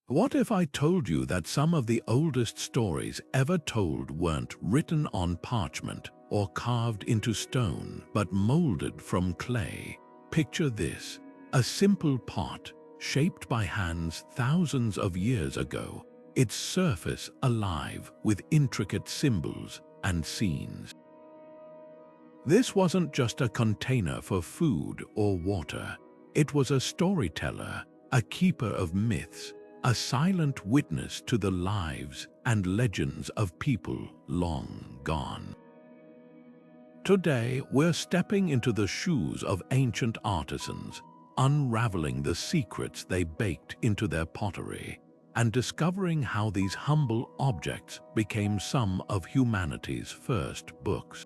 What if I told you that some of the oldest stories ever told weren't written on parchment or carved into stone, but molded from clay? Picture this: a simple pot shaped by hands thousands of years ago, its surface alive with intricate symbols and scenes. This wasn't just a container for food or water. It was a storyteller, a keeper of myths, a silent witness to the lives and legends of people long gone. Today, we're stepping into the shoes of ancient artisans, unraveling the secrets they baked into their pottery, and discovering how these humble objects became some of humanity's first books.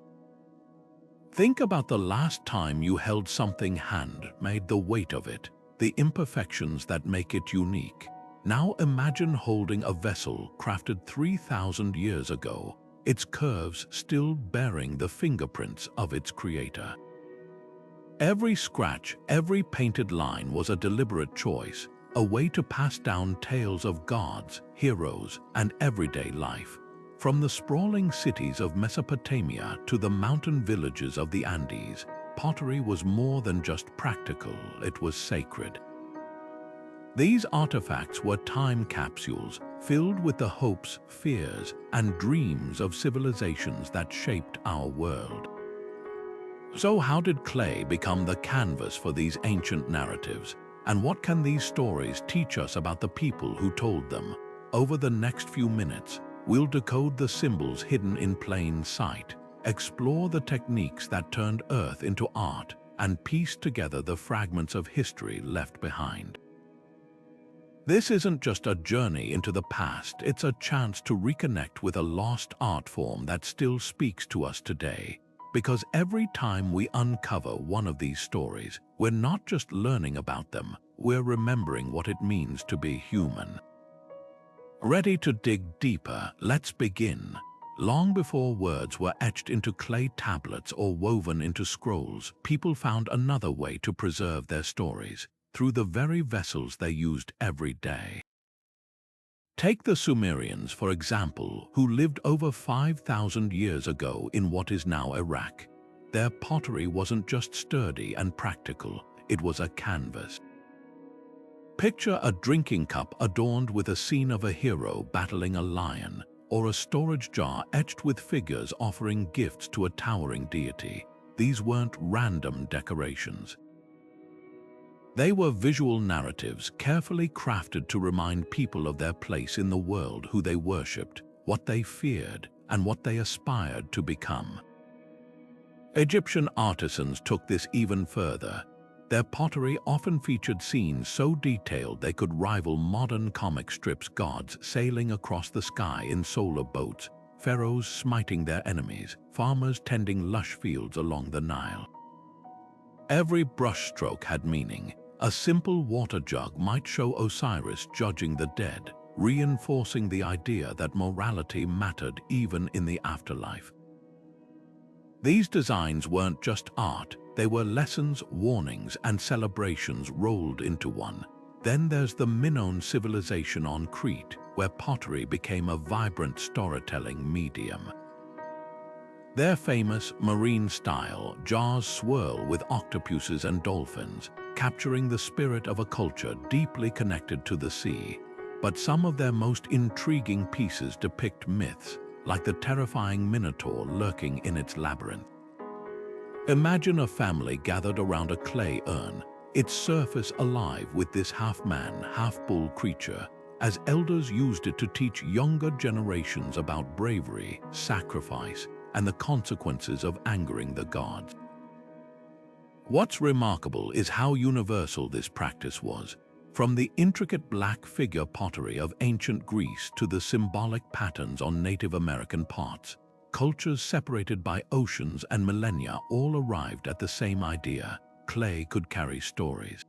Think about the last time you held something handmade, the weight of it, the imperfections that make it unique. Now imagine holding a vessel crafted 3,000 years ago, its curves still bearing the fingerprints of its creator. Every scratch, every painted line was a deliberate choice, a way to pass down tales of gods, heroes, and everyday life. From the sprawling cities of Mesopotamia to the mountain villages of the Andes, pottery was more than just practical, it was sacred. These artifacts were time capsules filled with the hopes, fears, and dreams of civilizations that shaped our world. So how did clay become the canvas for these ancient narratives? And what can these stories teach us about the people who told them? Over the next few minutes, we'll decode the symbols hidden in plain sight, explore the techniques that turned earth into art, and piece together the fragments of history left behind. This isn't just a journey into the past, it's a chance to reconnect with a lost art form that still speaks to us today. Because every time we uncover one of these stories, we're not just learning about them, we're remembering what it means to be human. Ready to dig deeper? Let's begin. Long before words were etched into clay tablets or woven into scrolls, people found another way to preserve their stories, through the very vessels they used every day. Take the Sumerians, for example, who lived over 5,000 years ago in what is now Iraq. Their pottery wasn't just sturdy and practical, it was a canvas. Picture a drinking cup adorned with a scene of a hero battling a lion, or a storage jar etched with figures offering gifts to a towering deity. These weren't random decorations. They were visual narratives carefully crafted to remind people of their place in the world, who they worshipped, what they feared, and what they aspired to become. Egyptian artisans took this even further. Their pottery often featured scenes so detailed they could rival modern comic strips: gods sailing across the sky in solar boats, pharaohs smiting their enemies, farmers tending lush fields along the Nile. Every brushstroke had meaning. A simple water jug might show Osiris judging the dead, reinforcing the idea that morality mattered even in the afterlife. These designs weren't just art, they were lessons, warnings, and celebrations rolled into one. Then there's the Minone civilization on Crete, where pottery became a vibrant storytelling medium. Their famous marine-style jars swirl with octopuses and dolphins, capturing the spirit of a culture deeply connected to the sea. But some of their most intriguing pieces depict myths, like the terrifying Minotaur lurking in its labyrinth. Imagine a family gathered around a clay urn, its surface alive with this half-man, half-bull creature, as elders used it to teach younger generations about bravery, sacrifice, and the consequences of angering the gods. What's remarkable is how universal this practice was. From the intricate black figure pottery of ancient Greece to the symbolic patterns on Native American pots, cultures separated by oceans and millennia all arrived at the same idea: clay could carry stories.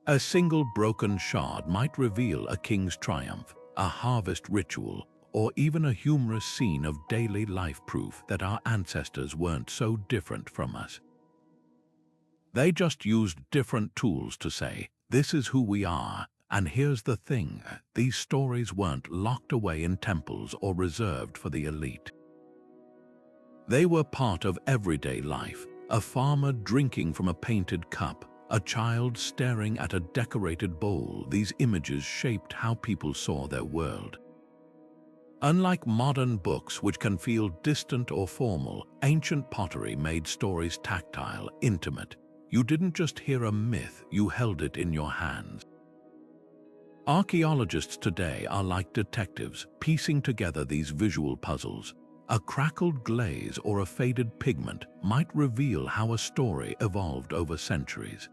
A single broken shard might reveal a king's triumph, a harvest ritual, or even a humorous scene of daily life, proof that our ancestors weren't so different from us. They just used different tools to say, "This is who we are," And here's the thing, these stories weren't locked away in temples or reserved for the elite. They were part of everyday life, a farmer drinking from a painted cup, a child staring at a decorated bowl. These images shaped how people saw their world. Unlike modern books which can feel distant or formal, ancient pottery made stories tactile, intimate. You didn't just hear a myth, you held it in your hands. Archaeologists today are like detectives, piecing together these visual puzzles. A crackled glaze or a faded pigment might reveal how a story evolved over centuries.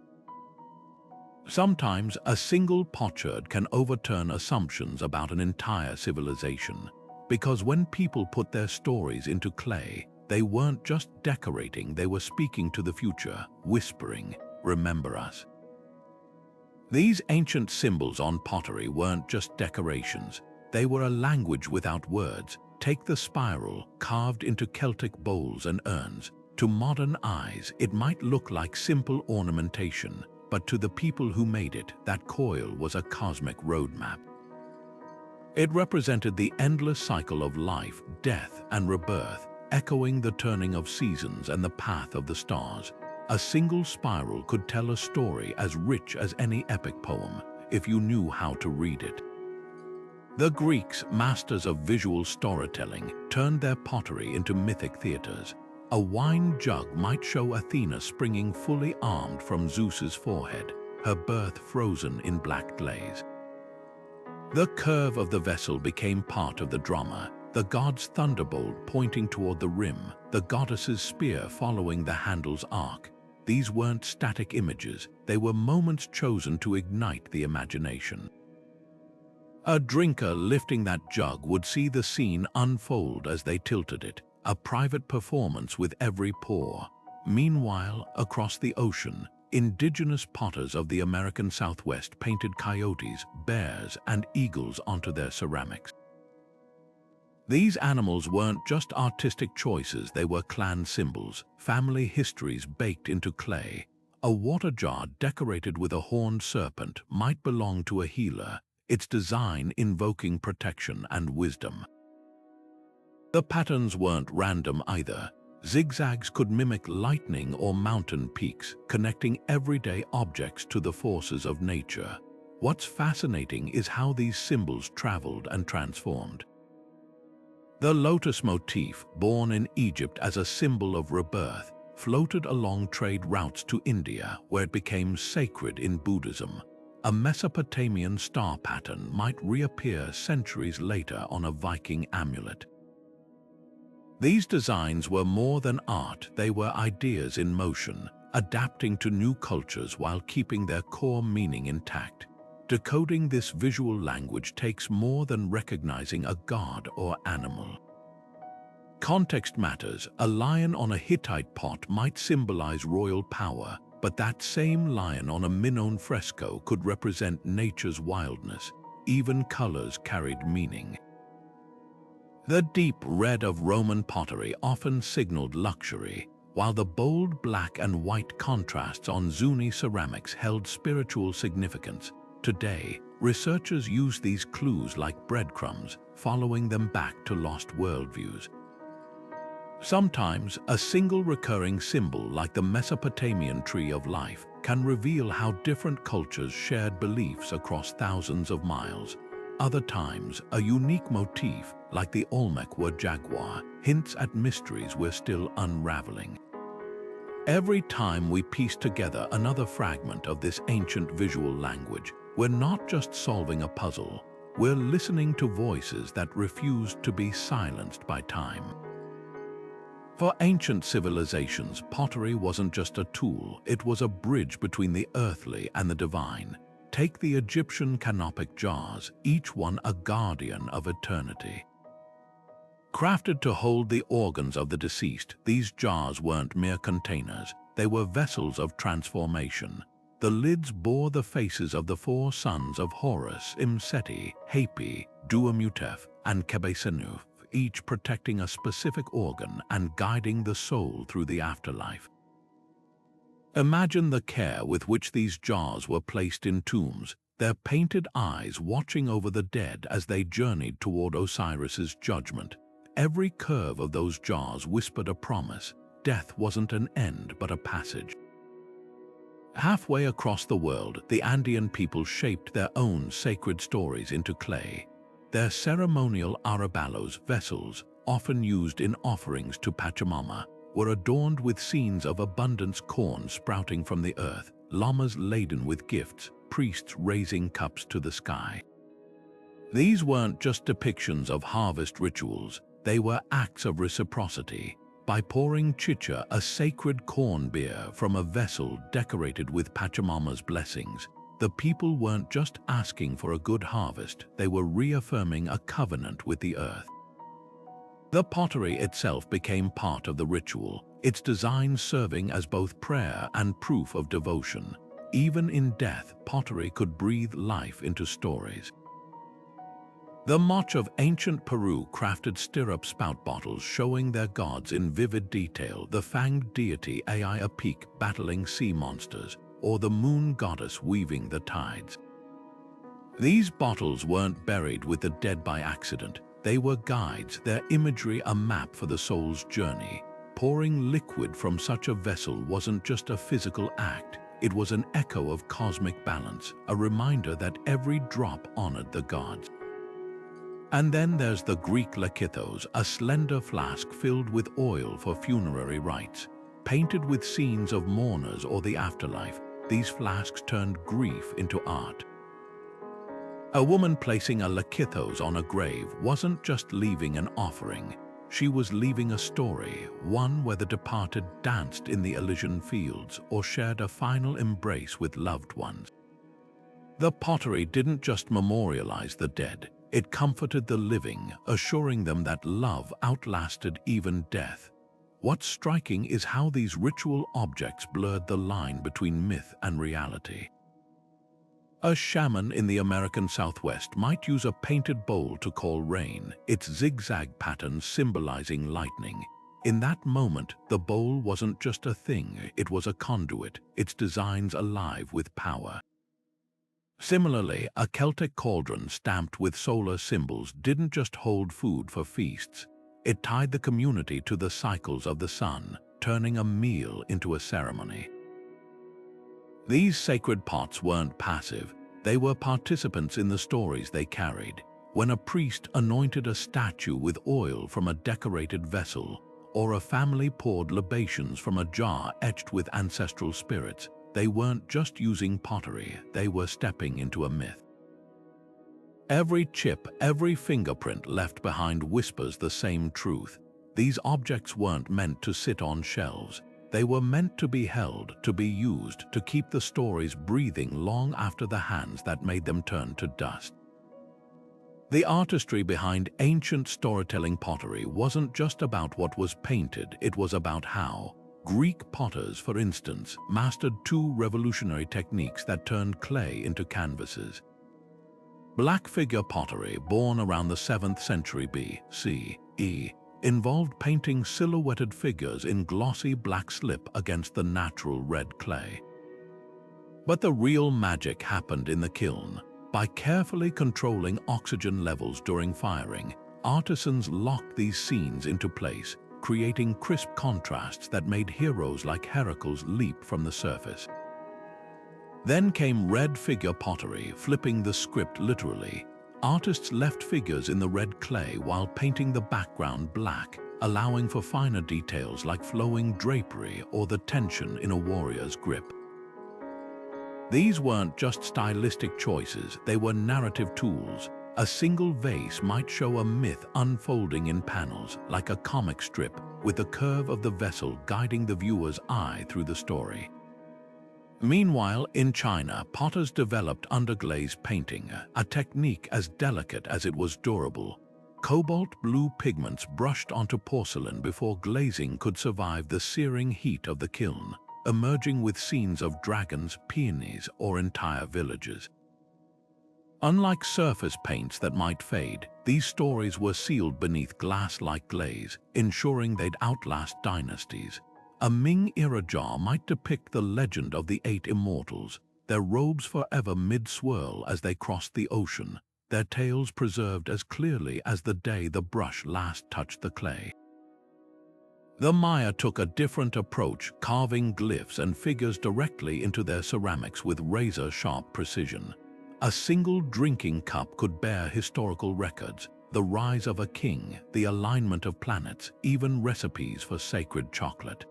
Sometimes a single potsherd can overturn assumptions about an entire civilization, because when people put their stories into clay, they weren't just decorating, they were speaking to the future, whispering, "Remember us." These ancient symbols on pottery weren't just decorations, they were a language without words. Take the spiral, carved into Celtic bowls and urns. To modern eyes, it might look like simple ornamentation, but to the people who made it, that coil was a cosmic roadmap. It represented the endless cycle of life, death, and rebirth, echoing the turning of seasons and the path of the stars. A single spiral could tell a story as rich as any epic poem, if you knew how to read it. The Greeks, masters of visual storytelling, turned their pottery into mythic theaters. A wine jug might show Athena springing fully armed from Zeus's forehead, her birth frozen in black glaze. The curve of the vessel became part of the drama, the god's thunderbolt pointing toward the rim, the goddess's spear following the handle's arc. These weren't static images, they were moments chosen to ignite the imagination. A drinker lifting that jug would see the scene unfold as they tilted it, a private performance with every pour. Meanwhile, across the ocean, indigenous potters of the American Southwest painted coyotes, bears, and eagles onto their ceramics. These animals weren't just artistic choices, they were clan symbols, family histories baked into clay. A water jar decorated with a horned serpent might belong to a healer, its design invoking protection and wisdom. The patterns weren't random either. Zigzags could mimic lightning or mountain peaks, connecting everyday objects to the forces of nature. What's fascinating is how these symbols traveled and transformed. The lotus motif, born in Egypt as a symbol of rebirth, floated along trade routes to India, where it became sacred in Buddhism. A Mesopotamian star pattern might reappear centuries later on a Viking amulet. These designs were more than art, they were ideas in motion, adapting to new cultures while keeping their core meaning intact. Decoding this visual language takes more than recognizing a god or animal. Context matters. A lion on a Hittite pot might symbolize royal power, but that same lion on a Minone fresco could represent nature's wildness. Even colors carried meaning. The deep red of Roman pottery often signaled luxury, while the bold black and white contrasts on Zuni ceramics held spiritual significance. Today, researchers use these clues like breadcrumbs, following them back to lost worldviews. Sometimes, a single recurring symbol like the Mesopotamian tree of life can reveal how different cultures shared beliefs across thousands of miles. Other times, a unique motif, like the Olmec word jaguar, hints at mysteries we're still unraveling. Every time we piece together another fragment of this ancient visual language, we're not just solving a puzzle, we're listening to voices that refused to be silenced by time. For ancient civilizations, pottery wasn't just a tool, it was a bridge between the earthly and the divine. Take the Egyptian canopic jars, each one a guardian of eternity. Crafted to hold the organs of the deceased, these jars weren't mere containers, they were vessels of transformation. The lids bore the faces of the four sons of Horus, Imseti, Hapi, Duamutef, and Quebesenuf, each protecting a specific organ and guiding the soul through the afterlife. Imagine the care with which these jars were placed in tombs, their painted eyes watching over the dead as they journeyed toward Osiris's judgment. Every curve of those jars whispered a promise. Death wasn't an end, but a passage. Halfway across the world, the Andean people shaped their own sacred stories into clay. Their ceremonial arabalos, vessels, often used in offerings to Pachamama, were adorned with scenes of abundance, corn sprouting from the earth, llamas laden with gifts, priests raising cups to the sky. These weren't just depictions of harvest rituals, they were acts of reciprocity. By pouring chicha, a sacred corn beer, from a vessel decorated with Pachamama's blessings, the people weren't just asking for a good harvest, they were reaffirming a covenant with the earth. The pottery itself became part of the ritual, its design serving as both prayer and proof of devotion. Even in death, pottery could breathe life into stories. The Moch of ancient Peru crafted stirrup spout bottles showing their gods in vivid detail, the fanged deity Ai Apik battling sea monsters, or the moon goddess weaving the tides. These bottles weren't buried with the dead by accident. They were guides, their imagery a map for the soul's journey. Pouring liquid from such a vessel wasn't just a physical act, it was an echo of cosmic balance, a reminder that every drop honored the gods. And then there's the Greek lakithos, a slender flask filled with oil for funerary rites. Painted with scenes of mourners or the afterlife, these flasks turned grief into art. A woman placing a lakithos on a grave wasn't just leaving an offering. She was leaving a story, one where the departed danced in the Elysian fields or shared a final embrace with loved ones. The pottery didn't just memorialize the dead, it comforted the living, assuring them that love outlasted even death. What's striking is how these ritual objects blurred the line between myth and reality. A shaman in the American Southwest might use a painted bowl to call rain, its zigzag pattern symbolizing lightning. In that moment, the bowl wasn't just a thing, it was a conduit, its designs alive with power. Similarly, a Celtic cauldron stamped with solar symbols didn't just hold food for feasts. It tied the community to the cycles of the sun, turning a meal into a ceremony. These sacred pots weren't passive, they were participants in the stories they carried. When a priest anointed a statue with oil from a decorated vessel, or a family poured libations from a jar etched with ancestral spirits, they weren't just using pottery, they were stepping into a myth. Every chip, every fingerprint left behind whispers the same truth. These objects weren't meant to sit on shelves. They were meant to be held, to be used, to keep the stories breathing long after the hands that made them turn to dust. The artistry behind ancient storytelling pottery wasn't just about what was painted, it was about how. Greek potters, for instance, mastered two revolutionary techniques that turned clay into canvases. Black figure pottery, born around the 7th century BCE, involved painting silhouetted figures in glossy black slip against the natural red clay. But the real magic happened in the kiln. By carefully controlling oxygen levels during firing, artisans locked these scenes into place, creating crisp contrasts that made heroes like Heracles leap from the surface. Then came red figure pottery, flipping the script literally. Artists left figures in the red clay while painting the background black, allowing for finer details like flowing drapery or the tension in a warrior's grip. These weren't just stylistic choices, they were narrative tools. A single vase might show a myth unfolding in panels, like a comic strip, with the curve of the vessel guiding the viewer's eye through the story. Meanwhile, in China, potters developed underglaze painting, a technique as delicate as it was durable. Cobalt blue pigments brushed onto porcelain before glazing could survive the searing heat of the kiln, emerging with scenes of dragons, peonies, or entire villages. Unlike surface paints that might fade, these stories were sealed beneath glass-like glaze, ensuring they'd outlast dynasties. A Ming-era jar might depict the legend of the 8 immortals, their robes forever mid-swirl as they crossed the ocean, their tales preserved as clearly as the day the brush last touched the clay. The Maya took a different approach, carving glyphs and figures directly into their ceramics with razor-sharp precision. A single drinking cup could bear historical records, the rise of a king, the alignment of planets, even recipes for sacred chocolate.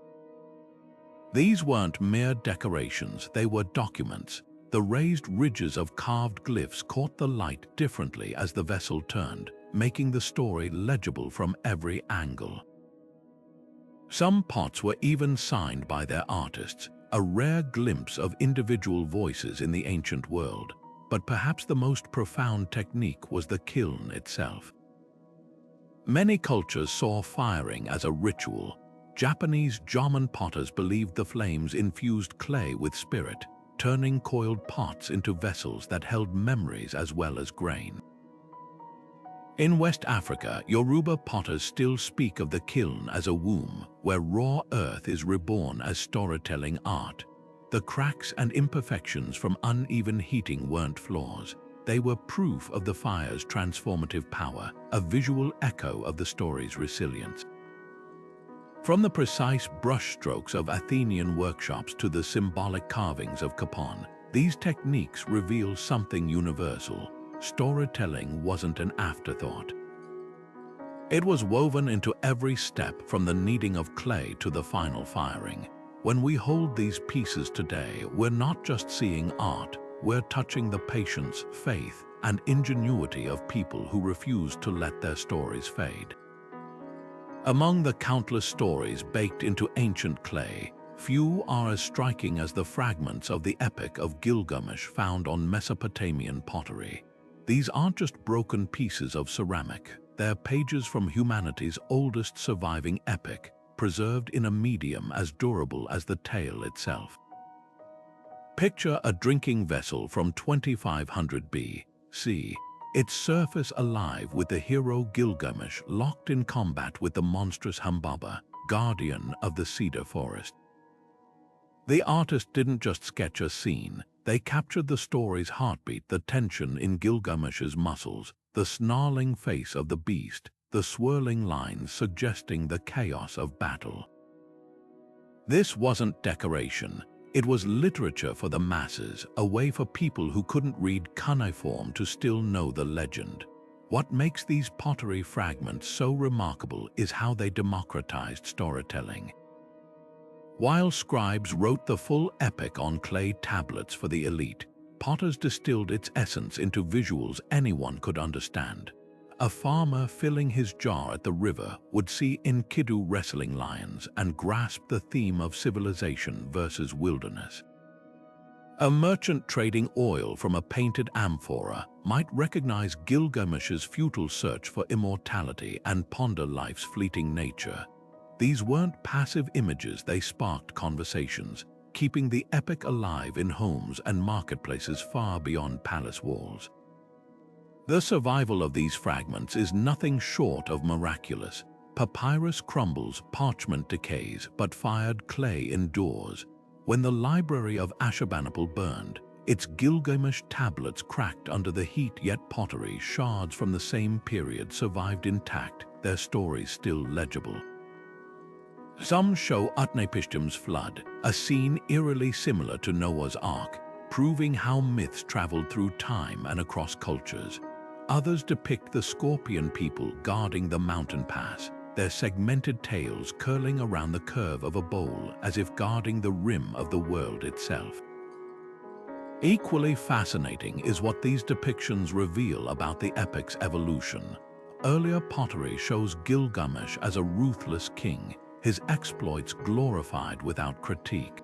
These weren't mere decorations, they were documents. The raised ridges of carved glyphs caught the light differently as the vessel turned, making the story legible from every angle. Some pots were even signed by their artists, a rare glimpse of individual voices in the ancient world. But perhaps the most profound technique was the kiln itself. Many cultures saw firing as a ritual. Japanese Jomon potters believed the flames infused clay with spirit, turning coiled pots into vessels that held memories as well as grain. In West Africa, Yoruba potters still speak of the kiln as a womb, where raw earth is reborn as storytelling art. The cracks and imperfections from uneven heating weren't flaws. They were proof of the fire's transformative power, a visual echo of the story's resilience. From the precise brushstrokes of Athenian workshops to the symbolic carvings of Capon, these techniques reveal something universal. Storytelling wasn't an afterthought. It was woven into every step, from the kneading of clay to the final firing. When we hold these pieces today, we're not just seeing art, we're touching the patience, faith, and ingenuity of people who refuse to let their stories fade. Among the countless stories baked into ancient clay, few are as striking as the fragments of the Epic of Gilgamesh found on Mesopotamian pottery. These aren't just broken pieces of ceramic, they're pages from humanity's oldest surviving epic, preserved in a medium as durable as the tale itself. Picture a drinking vessel from 2500 BC, its surface alive with the hero Gilgamesh locked in combat with the monstrous Humbaba, guardian of the cedar forest. The artist didn't just sketch a scene, they captured the story's heartbeat, the tension in Gilgamesh's muscles, the snarling face of the beast, the swirling lines suggesting the chaos of battle. This wasn't decoration, it was literature for the masses, a way for people who couldn't read cuneiform to still know the legend. What makes these pottery fragments so remarkable is how they democratized storytelling. While scribes wrote the full epic on clay tablets for the elite, potters distilled its essence into visuals anyone could understand. A farmer filling his jar at the river would see Enkidu wrestling lions and grasp the theme of civilization versus wilderness. A merchant trading oil from a painted amphora might recognize Gilgamesh's futile search for immortality and ponder life's fleeting nature. These weren't passive images, they sparked conversations, keeping the epic alive in homes and marketplaces far beyond palace walls. The survival of these fragments is nothing short of miraculous. Papyrus crumbles, parchment decays, but fired clay endures. When the library of Ashurbanipal burned, its Gilgamesh tablets cracked under the heat, yet pottery shards from the same period survived intact, their stories still legible. Some show Utnapishtim's flood, a scene eerily similar to Noah's Ark, proving how myths traveled through time and across cultures. Others depict the scorpion people guarding the mountain pass, their segmented tails curling around the curve of a bowl as if guarding the rim of the world itself. Equally fascinating is what these depictions reveal about the epic's evolution. Earlier pottery shows Gilgamesh as a ruthless king, his exploits glorified without critique.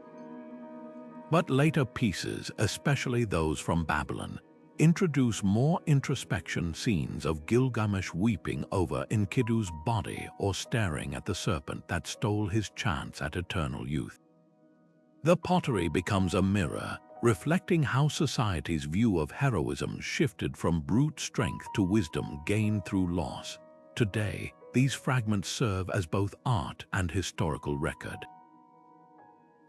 But later pieces, especially those from Babylon, introduce more introspection, scenes of Gilgamesh weeping over Enkidu's body or staring at the serpent that stole his chance at eternal youth. The pottery becomes a mirror, reflecting how society's view of heroism shifted from brute strength to wisdom gained through loss. Today, these fragments serve as both art and historical record.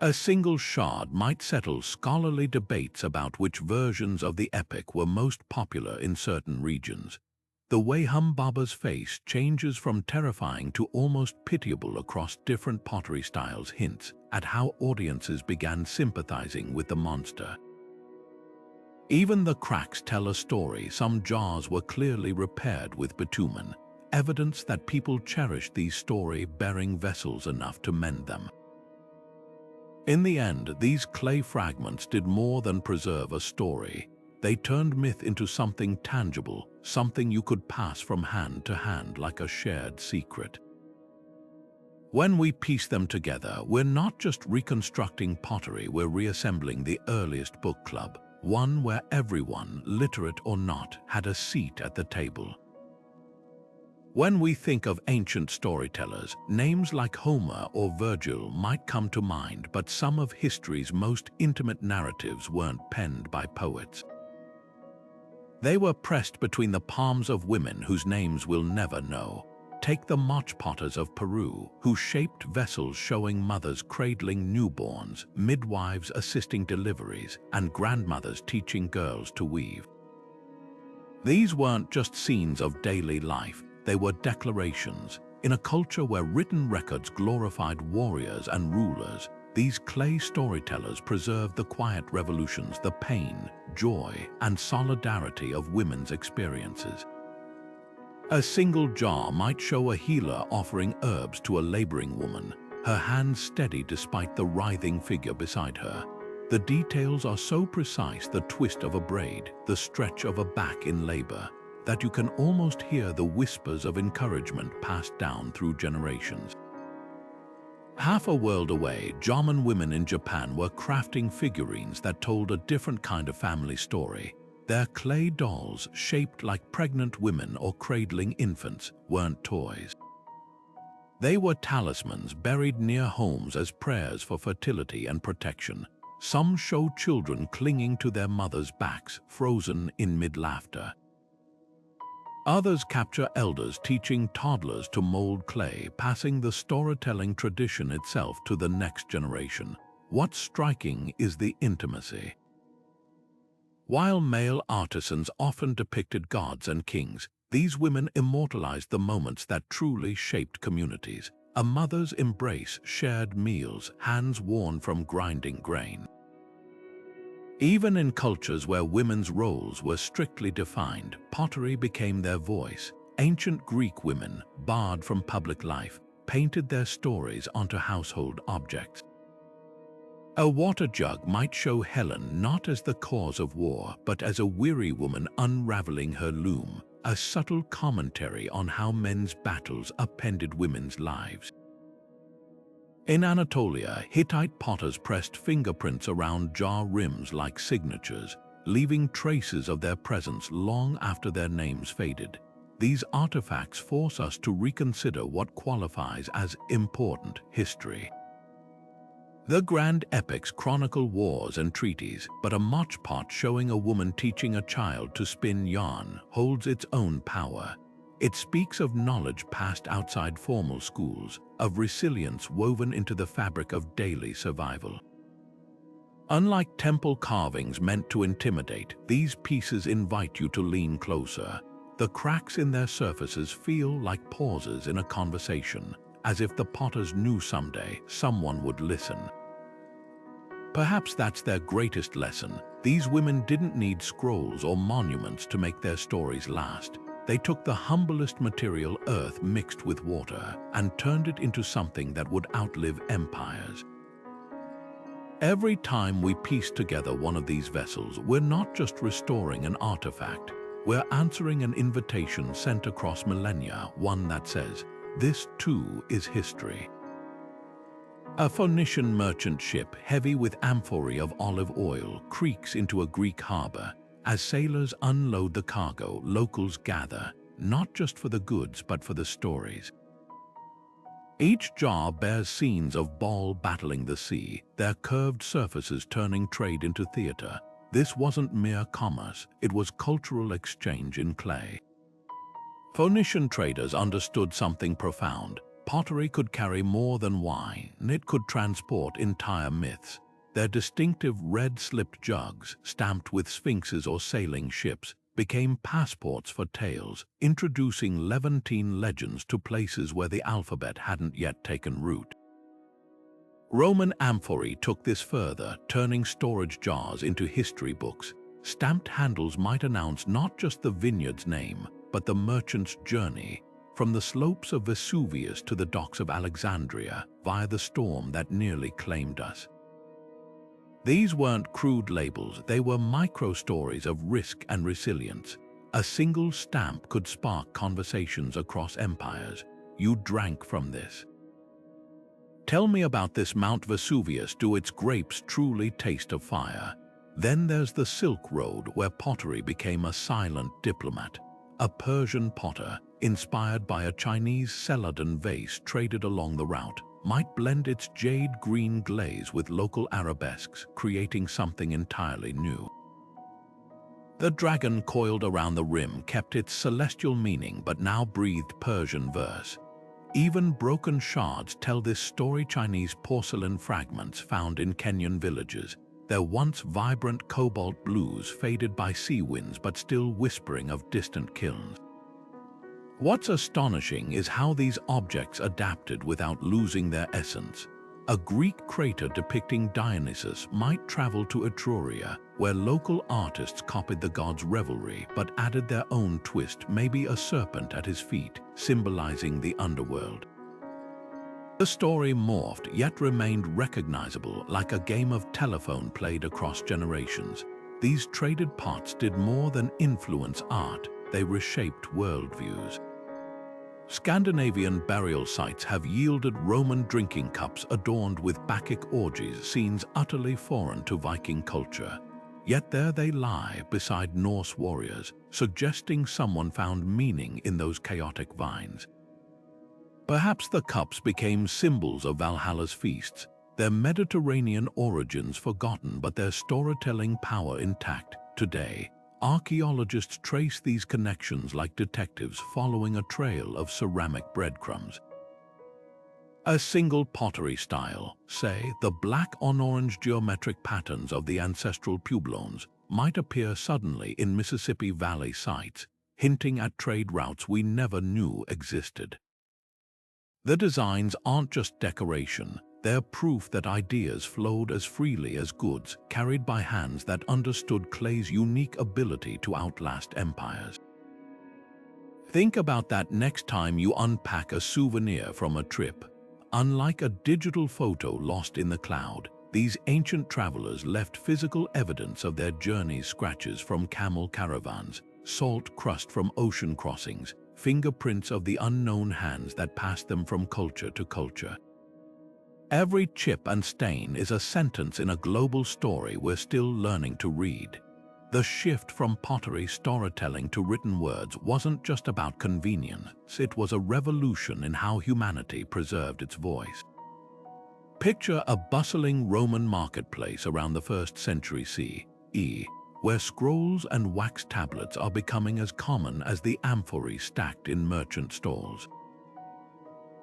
A single shard might settle scholarly debates about which versions of the epic were most popular in certain regions. The way Humbaba's face changes from terrifying to almost pitiable across different pottery styles hints at how audiences began sympathizing with the monster. Even the cracks tell a story. Some jars were clearly repaired with bitumen, evidence that people cherished these story-bearing vessels enough to mend them. In the end, these clay fragments did more than preserve a story. They turned myth into something tangible, something you could pass from hand to hand like a shared secret. When we piece them together, we're not just reconstructing pottery, we're reassembling the earliest book club, one where everyone, literate or not, had a seat at the table. When we think of ancient storytellers, names like Homer or Virgil might come to mind, but some of history's most intimate narratives weren't penned by poets. They were pressed between the palms of women whose names we'll never know. Take the moch potters of Peru, who shaped vessels showing mothers cradling newborns, midwives assisting deliveries, and grandmothers teaching girls to weave. These weren't just scenes of daily life. They were declarations. In a culture where written records glorified warriors and rulers, these clay storytellers preserved the quiet revolutions, the pain, joy, and solidarity of women's experiences. A single jar might show a healer offering herbs to a laboring woman, her hands steady despite the writhing figure beside her. The details are so precise, the twist of a braid, the stretch of a back in labor, that you can almost hear the whispers of encouragement passed down through generations. Half a world away, German women in Japan were crafting figurines that told a different kind of family story. Their clay dolls, shaped like pregnant women or cradling infants, weren't toys. They were talismans buried near homes as prayers for fertility and protection. Some show children clinging to their mothers' backs, frozen in mid-laughter. Others capture elders teaching toddlers to mold clay, passing the storytelling tradition itself to the next generation. What's striking is the intimacy. While male artisans often depicted gods and kings, these women immortalized the moments that truly shaped communities. A mother's embrace, shared meals, hands worn from grinding grain. Even in cultures where women's roles were strictly defined, pottery became their voice. Ancient Greek women, barred from public life, painted their stories onto household objects. A water jug might show Helen not as the cause of war, but as a weary woman unraveling her loom, a subtle commentary on how men's battles upended women's lives. In Anatolia, Hittite potters pressed fingerprints around jar rims like signatures, leaving traces of their presence long after their names faded. These artifacts force us to reconsider what qualifies as important history. The grand epics chronicle wars and treaties, but a moch pot showing a woman teaching a child to spin yarn holds its own power. It speaks of knowledge passed outside formal schools, of resilience woven into the fabric of daily survival. Unlike temple carvings meant to intimidate, these pieces invite you to lean closer. The cracks in their surfaces feel like pauses in a conversation, as if the potters knew someday someone would listen. Perhaps that's their greatest lesson. These women didn't need scrolls or monuments to make their stories last. They took the humblest material, earth mixed with water, and turned it into something that would outlive empires. Every time we piece together one of these vessels, we're not just restoring an artifact, we're answering an invitation sent across millennia, one that says, this too is history. A Phoenician merchant ship, heavy with amphorae of olive oil, creaks into a Greek harbor. As sailors unload the cargo, locals gather, not just for the goods but for the stories. Each jar bears scenes of Baal battling the sea, their curved surfaces turning trade into theater. This wasn't mere commerce, it was cultural exchange in clay. Phoenician traders understood something profound. pottery could carry more than wine. It could transport entire myths. Their distinctive red-slipped jugs, stamped with sphinxes or sailing ships, became passports for tales, introducing Levantine legends to places where the alphabet hadn't yet taken root. Roman amphorae took this further, turning storage jars into history books. Stamped handles might announce not just the vineyard's name, but the merchant's journey, from the slopes of Vesuvius to the docks of Alexandria, via the storm that nearly claimed us. These weren't crude labels, they were micro-stories of risk and resilience. A single stamp could spark conversations across empires. You drank from this. Tell me about this Mount Vesuvius. Do its grapes truly taste of fire? Then there's the Silk Road, where pottery became a silent diplomat. A Persian potter, inspired by a Chinese celadon vase traded along the route, might blend its jade-green glaze with local arabesques, creating something entirely new. The dragon coiled around the rim kept its celestial meaning but now breathed Persian verse. Even broken shards tell this story. Chinese porcelain fragments found in Kenyan villages, their once vibrant cobalt blues faded by sea winds but still whispering of distant kilns. What's astonishing is how these objects adapted without losing their essence. A Greek crater depicting Dionysus might travel to Etruria, where local artists copied the god's revelry but added their own twist, maybe a serpent at his feet, symbolizing the underworld. The story morphed yet remained recognizable, like a game of telephone played across generations. These traded pots did more than influence art, they reshaped worldviews. Scandinavian burial sites have yielded Roman drinking cups adorned with Bacchic orgies, scenes utterly foreign to Viking culture. Yet there they lie beside Norse warriors, suggesting someone found meaning in those chaotic vines. Perhaps the cups became symbols of Valhalla's feasts, their Mediterranean origins forgotten but their storytelling power intact. Today, archaeologists trace these connections like detectives following a trail of ceramic breadcrumbs. A single pottery style, say the black-on-orange geometric patterns of the ancestral Pueblones, might appear suddenly in Mississippi Valley sites, hinting at trade routes we never knew existed. The designs aren't just decoration, they're proof that ideas flowed as freely as goods, carried by hands that understood clay's unique ability to outlast empires. Think about that next time you unpack a souvenir from a trip. Unlike a digital photo lost in the cloud, these ancient travelers left physical evidence of their journeys: scratches from camel caravans, salt crust from ocean crossings, fingerprints of the unknown hands that passed them from culture to culture. Every chip and stain is a sentence in a global story we're still learning to read. The shift from pottery storytelling to written words wasn't just about convenience, it was a revolution in how humanity preserved its voice. Picture a bustling Roman marketplace around the 1st century CE, where scrolls and wax tablets are becoming as common as the amphorae stacked in merchant stalls.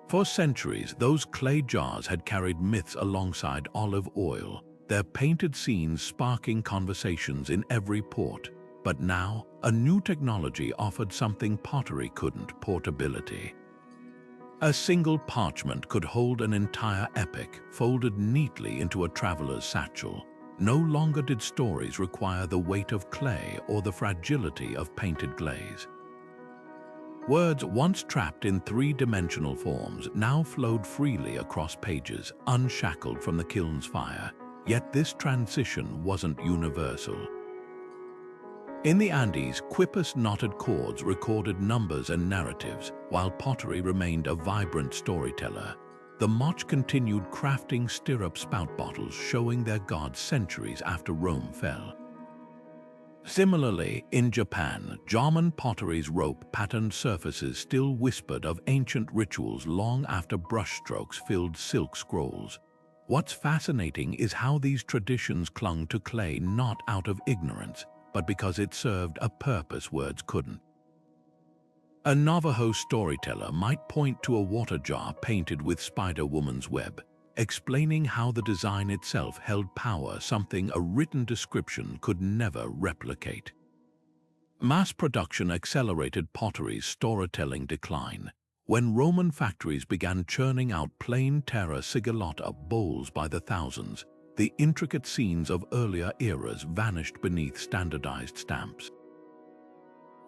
For centuries, those clay jars had carried myths alongside olive oil, their painted scenes sparking conversations in every port. But now, a new technology offered something pottery couldn't: portability. A single parchment could hold an entire epic, folded neatly into a traveler's satchel. No longer did stories require the weight of clay or the fragility of painted glaze. Words once trapped in three-dimensional forms now flowed freely across pages, unshackled from the kiln's fire. Yet this transition wasn't universal. In the Andes, quippus knotted cords recorded numbers and narratives, while pottery remained a vibrant storyteller. The Moch continued crafting stirrup spout bottles, showing their gods centuries after Rome fell. Similarly, in Japan, Jarman pottery's rope-patterned surfaces still whispered of ancient rituals long after brushstrokes filled silk scrolls. What's fascinating is how these traditions clung to clay not out of ignorance, but because it served a purpose words couldn't. A Navajo storyteller might point to a water jar painted with spider woman's web, explaining how the design itself held power, something a written description could never replicate. Mass production accelerated pottery's storytelling decline. When Roman factories began churning out plain terra sigillata bowls by the thousands, the intricate scenes of earlier eras vanished beneath standardized stamps.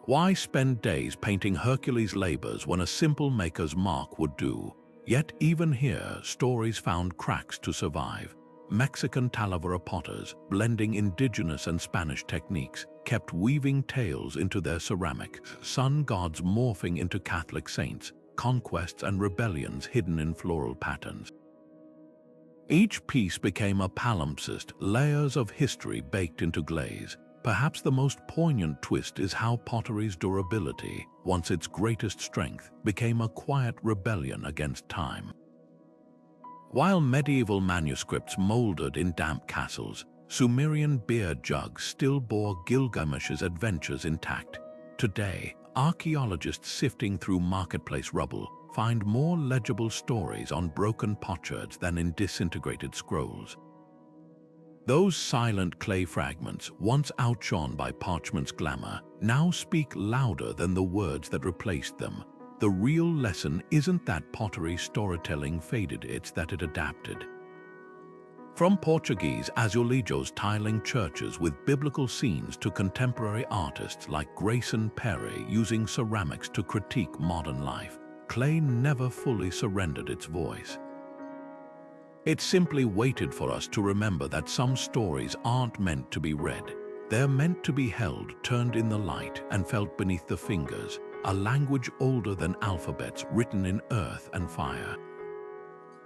Why spend days painting Hercules' labors when a simple maker's mark would do? Yet even here, stories found cracks to survive. Mexican Talavera potters, blending indigenous and Spanish techniques, kept weaving tales into their ceramic, sun gods morphing into Catholic saints, conquests and rebellions hidden in floral patterns. Each piece became a palimpsest, layers of history baked into glaze. Perhaps the most poignant twist is how pottery's durability, once its greatest strength, became a quiet rebellion against time. While medieval manuscripts molded in damp castles, Sumerian beer jugs still bore Gilgamesh's adventures intact. Today, archaeologists sifting through marketplace rubble find more legible stories on broken potsherds than in disintegrated scrolls. Those silent clay fragments, once outshone by parchment's glamour, now speak louder than the words that replaced them. The real lesson isn't that pottery storytelling faded, it's that it adapted. From Portuguese azulejos tiling churches with biblical scenes to contemporary artists like Grayson Perry using ceramics to critique modern life, clay never fully surrendered its voice. It simply waited for us to remember that some stories aren't meant to be read. They're meant to be held, turned in the light, and felt beneath the fingers, a language older than alphabets written in earth and fire.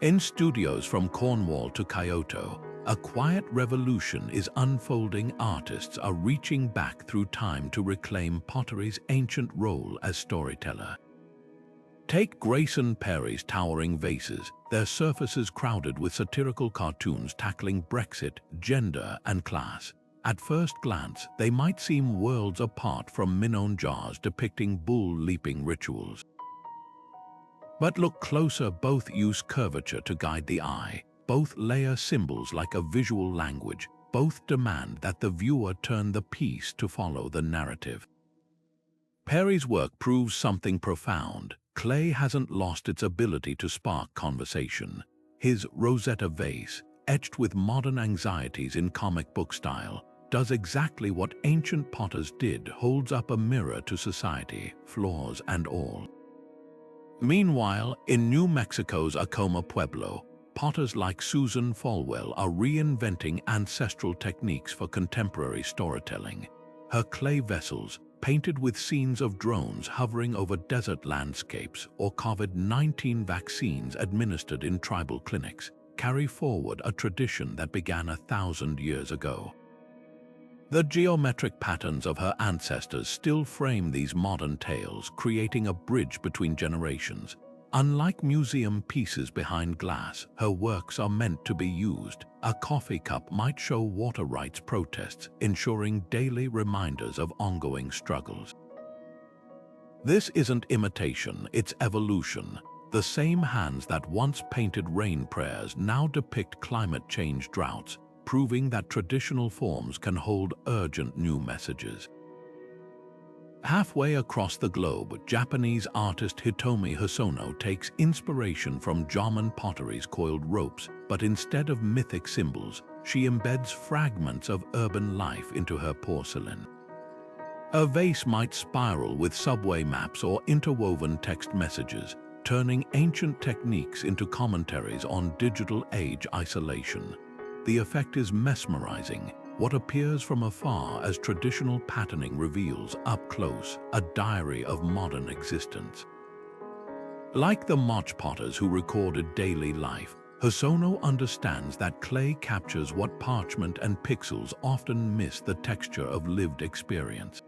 In studios from Cornwall to Kyoto, a quiet revolution is unfolding. Artists are reaching back through time to reclaim pottery's ancient role as storyteller. Take Grayson Perry's towering vases, their surfaces crowded with satirical cartoons tackling Brexit, gender, and class. At first glance, they might seem worlds apart from Minone jars depicting bull-leaping rituals. But look closer, both use curvature to guide the eye, both layer symbols like a visual language, both demand that the viewer turn the piece to follow the narrative. Perry's work proves something profound. Clay hasn't lost its ability to spark conversation. His Rosetta vase, etched with modern anxieties in comic book style, does exactly what ancient potters did, holds up a mirror to society, flaws and all. Meanwhile, in New Mexico's Acoma Pueblo, potters like Susan Falwell are reinventing ancestral techniques for contemporary storytelling. Her clay vessels, painted with scenes of drones hovering over desert landscapes or COVID-19 vaccines administered in tribal clinics, carry forward a tradition that began 1,000 years ago. The geometric patterns of her ancestors still frame these modern tales, creating a bridge between generations. Unlike museum pieces behind glass, her works are meant to be used. A coffee cup might show water rights protests, ensuring daily reminders of ongoing struggles. This isn't imitation, it's evolution. The same hands that once painted rain prayers now depict climate change droughts, proving that traditional forms can hold urgent new messages. Halfway across the globe, Japanese artist Hitomi Hosono takes inspiration from Jomon pottery's coiled ropes, but instead of mythic symbols, she embeds fragments of urban life into her porcelain. A vase might spiral with subway maps or interwoven text messages, turning ancient techniques into commentaries on digital age isolation. The effect is mesmerizing. What appears from afar as traditional patterning reveals up close a diary of modern existence. Like the Moch potters who recorded daily life, Hosono understands that clay captures what parchment and pixels often miss: the texture of lived experience.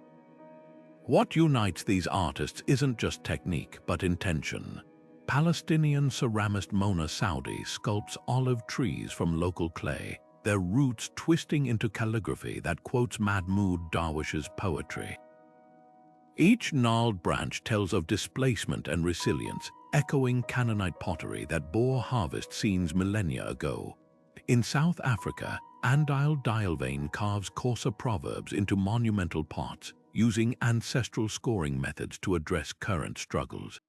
What unites these artists isn't just technique, but intention. Palestinian ceramist Mona Saudi sculpts olive trees from local clay, their roots twisting into calligraphy that quotes Mahmoud Darwish's poetry. Each gnarled branch tells of displacement and resilience, echoing Canaanite pottery that bore harvest scenes millennia ago. In South Africa, Andile Dialvane carves coarser proverbs into monumental pots, using ancestral scoring methods to address current struggles.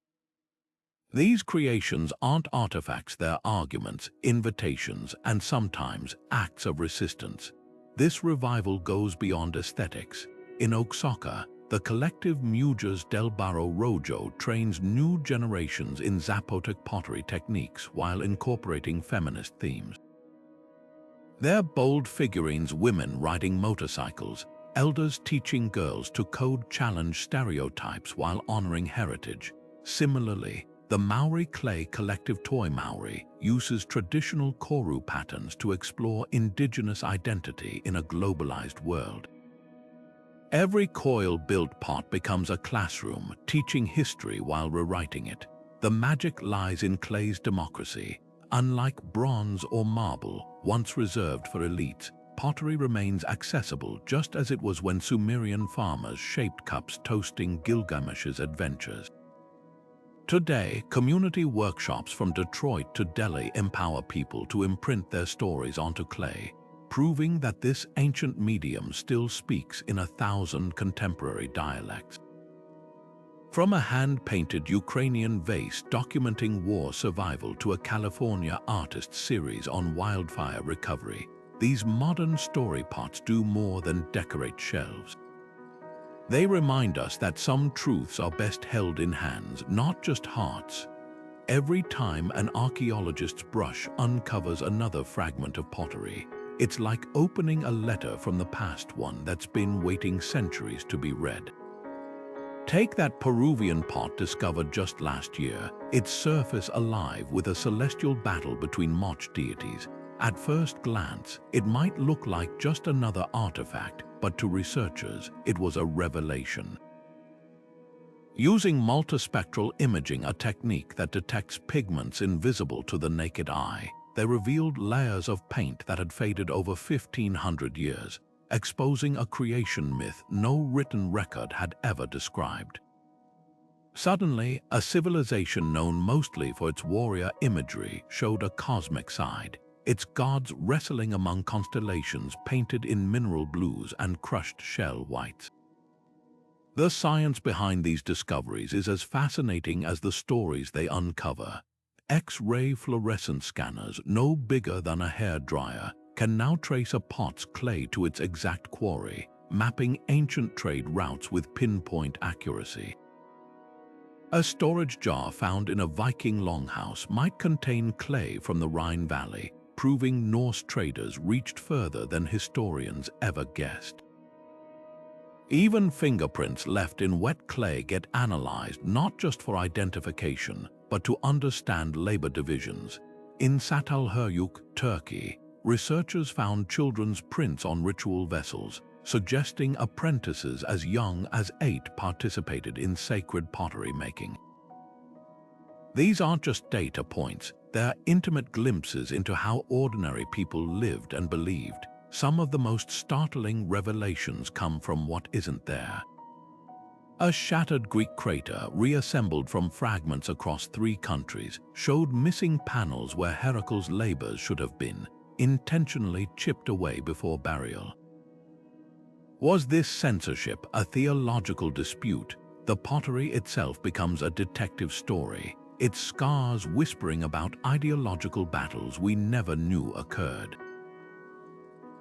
These creations aren't artifacts, they're arguments, invitations, and sometimes acts of resistance. This revival goes beyond aesthetics. In Oaxaca, the collective Mujeres del Barro Rojo trains new generations in Zapotec pottery techniques while incorporating feminist themes. They're bold figurines, women riding motorcycles, elders teaching girls to code challenge stereotypes while honoring heritage. Similarly, the Maori clay collective Toy Maori uses traditional koru patterns to explore indigenous identity in a globalized world. Every coil-built pot becomes a classroom, teaching history while rewriting it. The magic lies in clay's democracy. Unlike bronze or marble, once reserved for elites, pottery remains accessible just as it was when Sumerian farmers shaped cups toasting Gilgamesh's adventures. Today, community workshops from Detroit to Delhi empower people to imprint their stories onto clay, proving that this ancient medium still speaks in 1,000 contemporary dialects. From a hand-painted Ukrainian vase documenting war survival to a California artist series on wildfire recovery, these modern story pots do more than decorate shelves. They remind us that some truths are best held in hands, not just hearts. Every time an archaeologist's brush uncovers another fragment of pottery, it's like opening a letter from the past, one that's been waiting centuries to be read. Take that Peruvian pot discovered just last year, its surface alive with a celestial battle between Moch deities. At first glance, it might look like just another artifact, but to researchers, it was a revelation. Using multispectral imaging, a technique that detects pigments invisible to the naked eye, they revealed layers of paint that had faded over 1,500 years, exposing a creation myth no written record had ever described. Suddenly, a civilization known mostly for its warrior imagery showed a cosmic side, its gods wrestling among constellations painted in mineral blues and crushed shell whites. The science behind these discoveries is as fascinating as the stories they uncover. X-ray fluorescence scanners, no bigger than a hairdryer, can now trace a pot's clay to its exact quarry, mapping ancient trade routes with pinpoint accuracy. A storage jar found in a Viking longhouse might contain clay from the Rhine Valley, proving Norse traders reached further than historians ever guessed. Even fingerprints left in wet clay get analyzed not just for identification, but to understand labor divisions. In Çatalhöyük, Turkey, researchers found children's prints on ritual vessels, suggesting apprentices as young as 8 participated in sacred pottery making. These aren't just data points, they're intimate glimpses into how ordinary people lived and believed. Some of the most startling revelations come from what isn't there. A shattered Greek crater, reassembled from fragments across 3 countries, showed missing panels where Heracles' labors should have been, intentionally chipped away before burial. Was this censorship a theological dispute? The pottery itself becomes a detective story, its scars whispering about ideological battles we never knew occurred.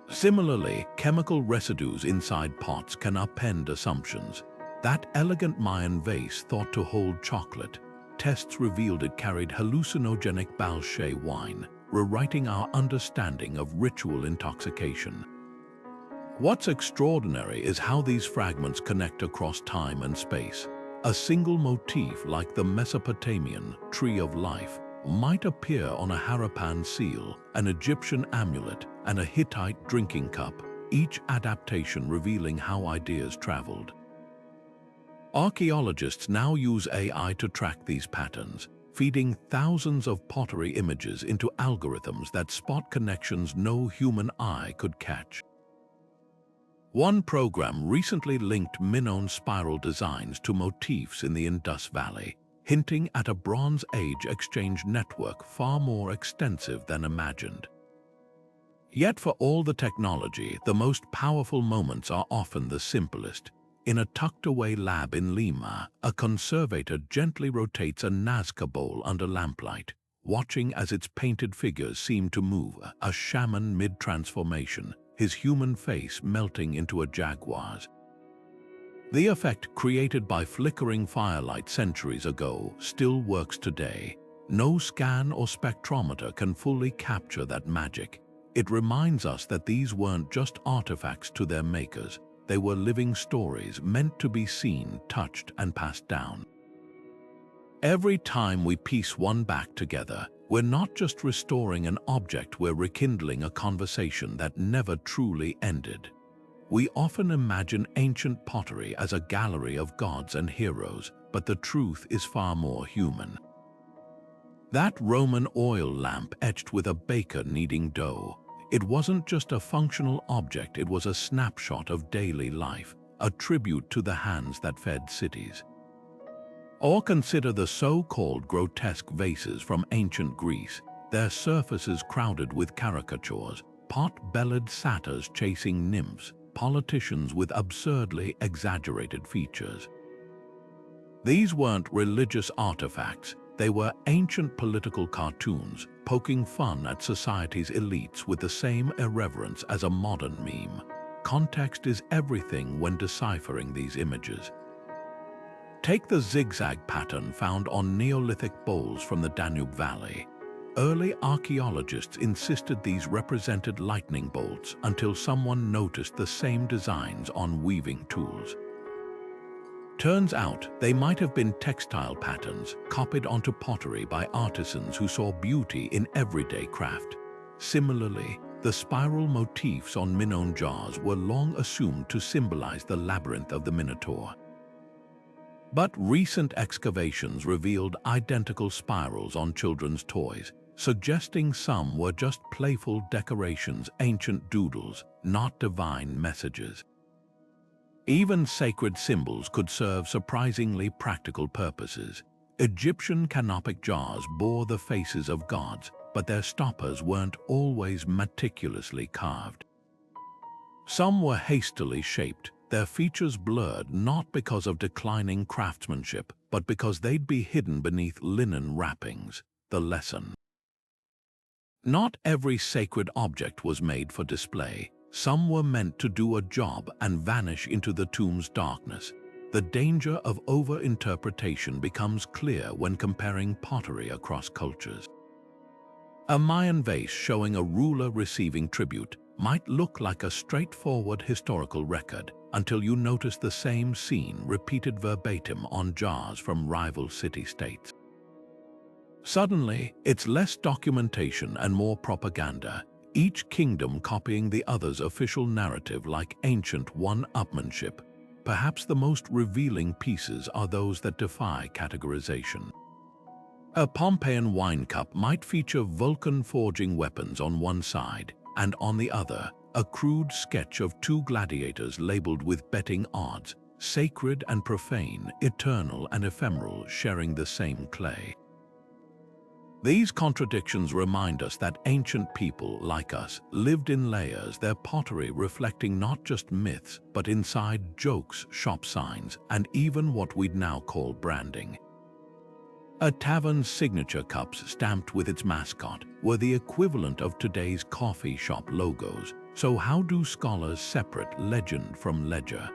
Similarly, chemical residues inside pots can upend assumptions. That elegant Mayan vase thought to hold chocolate, tests revealed it carried hallucinogenic Balshay wine, rewriting our understanding of ritual intoxication. What's extraordinary is how these fragments connect across time and space. A single motif like the Mesopotamian Tree of Life might appear on a Harappan seal, an Egyptian amulet, and a Hittite drinking cup, each adaptation revealing how ideas traveled. Archaeologists now use AI to track these patterns, feeding thousands of pottery images into algorithms that spot connections no human eye could catch. One program recently linked Minone spiral designs to motifs in the Indus Valley, hinting at a Bronze Age exchange network far more extensive than imagined. Yet for all the technology, the most powerful moments are often the simplest. In a tucked-away lab in Lima, a conservator gently rotates a Nazca bowl under lamplight, watching as its painted figures seem to move, a shaman mid-transformation, his human face melting into a jaguar's. The effect created by flickering firelight centuries ago still works today. No scan or spectrometer can fully capture that magic. It reminds us that these weren't just artifacts to their makers. They were living stories meant to be seen, touched, and passed down. Every time we piece one back together, we're not just restoring an object, we're rekindling a conversation that never truly ended. We often imagine ancient pottery as a gallery of gods and heroes, but the truth is far more human. That Roman oil lamp etched with a baker kneading dough, it wasn't just a functional object, it was a snapshot of daily life, a tribute to the hands that fed cities. Or consider the so-called grotesque vases from ancient Greece, their surfaces crowded with caricatures, pot-bellied satyrs chasing nymphs, politicians with absurdly exaggerated features. These weren't religious artifacts, they were ancient political cartoons, poking fun at society's elites with the same irreverence as a modern meme. Context is everything when deciphering these images. Take the zigzag pattern found on Neolithic bowls from the Danube Valley. Early archaeologists insisted these represented lightning bolts until someone noticed the same designs on weaving tools. Turns out they might have been textile patterns copied onto pottery by artisans who saw beauty in everyday craft. Similarly, the spiral motifs on Minone jars were long assumed to symbolize the labyrinth of the Minotaur. But recent excavations revealed identical spirals on children's toys, suggesting some were just playful decorations, ancient doodles, not divine messages. Even sacred symbols could serve surprisingly practical purposes. Egyptian canopic jars bore the faces of gods, but their stoppers weren't always meticulously carved. Some were hastily shaped, their features blurred not because of declining craftsmanship, but because they'd be hidden beneath linen wrappings. The lesson: not every sacred object was made for display. Some were meant to do a job and vanish into the tomb's darkness. The danger of over-interpretation becomes clear when comparing pottery across cultures. A Mayan vase showing a ruler receiving tribute might look like a straightforward historical record until you notice the same scene repeated verbatim on jars from rival city-states. Suddenly, it's less documentation and more propaganda, each kingdom copying the other's official narrative like ancient one-upmanship. Perhaps the most revealing pieces are those that defy categorization. A Pompeian wine cup might feature Vulcan forging weapons on one side, and on the other, a crude sketch of two gladiators labeled with betting odds, sacred and profane, eternal and ephemeral, sharing the same clay. These contradictions remind us that ancient people, like us, lived in layers, their pottery reflecting not just myths, but inside jokes, shop signs, and even what we'd now call branding. A tavern's signature cups stamped with its mascot were the equivalent of today's coffee shop logos. So how do scholars separate legend from ledger?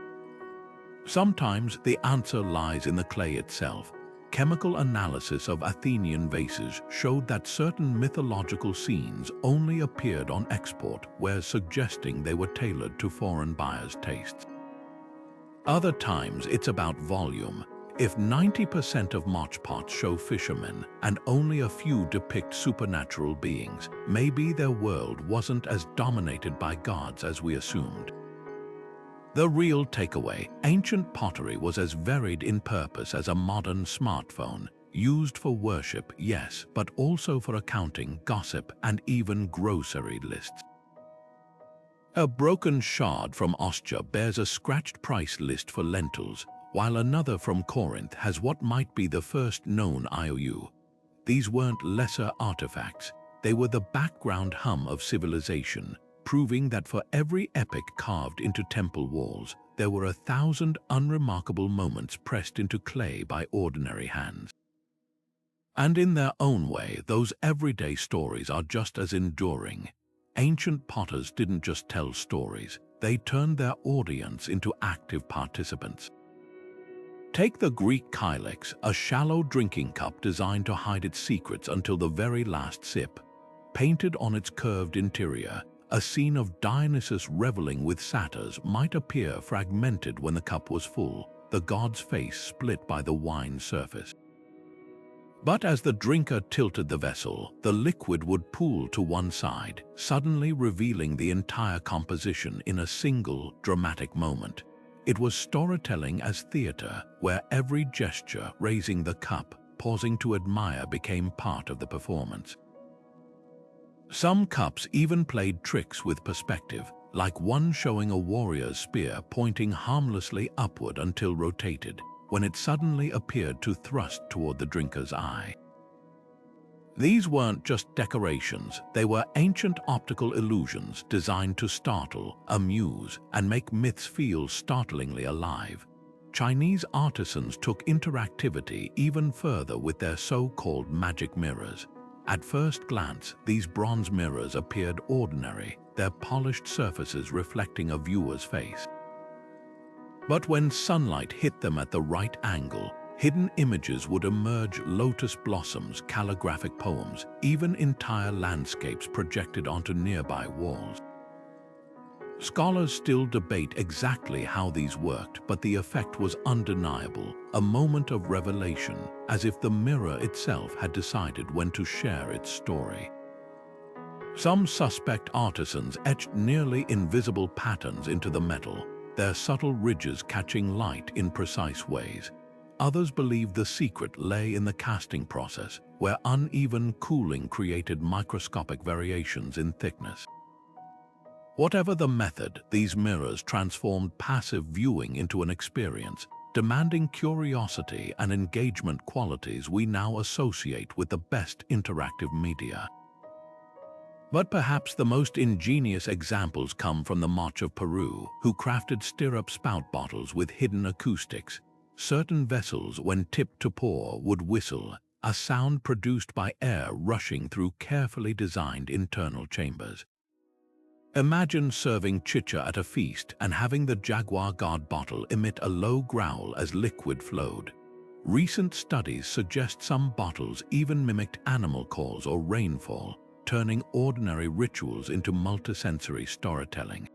Sometimes the answer lies in the clay itself. Chemical analysis of Athenian vases showed that certain mythological scenes only appeared on export, whereas suggesting they were tailored to foreign buyers' tastes. Other times it's about volume. If 90% of mochpots show fishermen and only a few depict supernatural beings, maybe their world wasn't as dominated by gods as we assumed. The real takeaway: ancient pottery was as varied in purpose as a modern smartphone, used for worship, yes, but also for accounting, gossip, and even grocery lists. A broken shard from Ostia bears a scratched price list for lentils, while another from Corinth has what might be the first known IOU. These weren't lesser artifacts, they were the background hum of civilization, proving that for every epic carved into temple walls, there were 1,000 unremarkable moments pressed into clay by ordinary hands. And in their own way, those everyday stories are just as enduring. Ancient potters didn't just tell stories, they turned their audience into active participants. Take the Greek kylix, a shallow drinking cup designed to hide its secrets until the very last sip. Painted on its curved interior, a scene of Dionysus reveling with satyrs might appear fragmented when the cup was full, the god's face split by the wine's surface. But as the drinker tilted the vessel, the liquid would pool to one side, suddenly revealing the entire composition in a single, dramatic moment. It was storytelling as theater, where every gesture, raising the cup, pausing to admire, became part of the performance. Some cups even played tricks with perspective, like one showing a warrior's spear pointing harmlessly upward until rotated, when it suddenly appeared to thrust toward the drinker's eye. These weren't just decorations, they were ancient optical illusions designed to startle, amuse, and make myths feel startlingly alive. Chinese artisans took interactivity even further with their so-called magic mirrors. At first glance, these bronze mirrors appeared ordinary, their polished surfaces reflecting a viewer's face. But when sunlight hit them at the right angle, hidden images would emerge: lotus blossoms, calligraphic poems, even entire landscapes projected onto nearby walls. Scholars still debate exactly how these worked, but the effect was undeniable, a moment of revelation, as if the mirror itself had decided when to share its story. Some suspect artisans etched nearly invisible patterns into the metal, their subtle ridges catching light in precise ways. Others believed the secret lay in the casting process, where uneven cooling created microscopic variations in thickness. Whatever the method, these mirrors transformed passive viewing into an experience, demanding curiosity and engagement qualities we now associate with the best interactive media. But perhaps the most ingenious examples come from the March of Peru, who crafted stirrup spout bottles with hidden acoustics. Certain vessels, when tipped to pour, would whistle, a sound produced by air rushing through carefully designed internal chambers. Imagine serving chicha at a feast and having the jaguar god bottle emit a low growl as liquid flowed. Recent studies suggest some bottles even mimicked animal calls or rainfall, turning ordinary rituals into multisensory storytelling.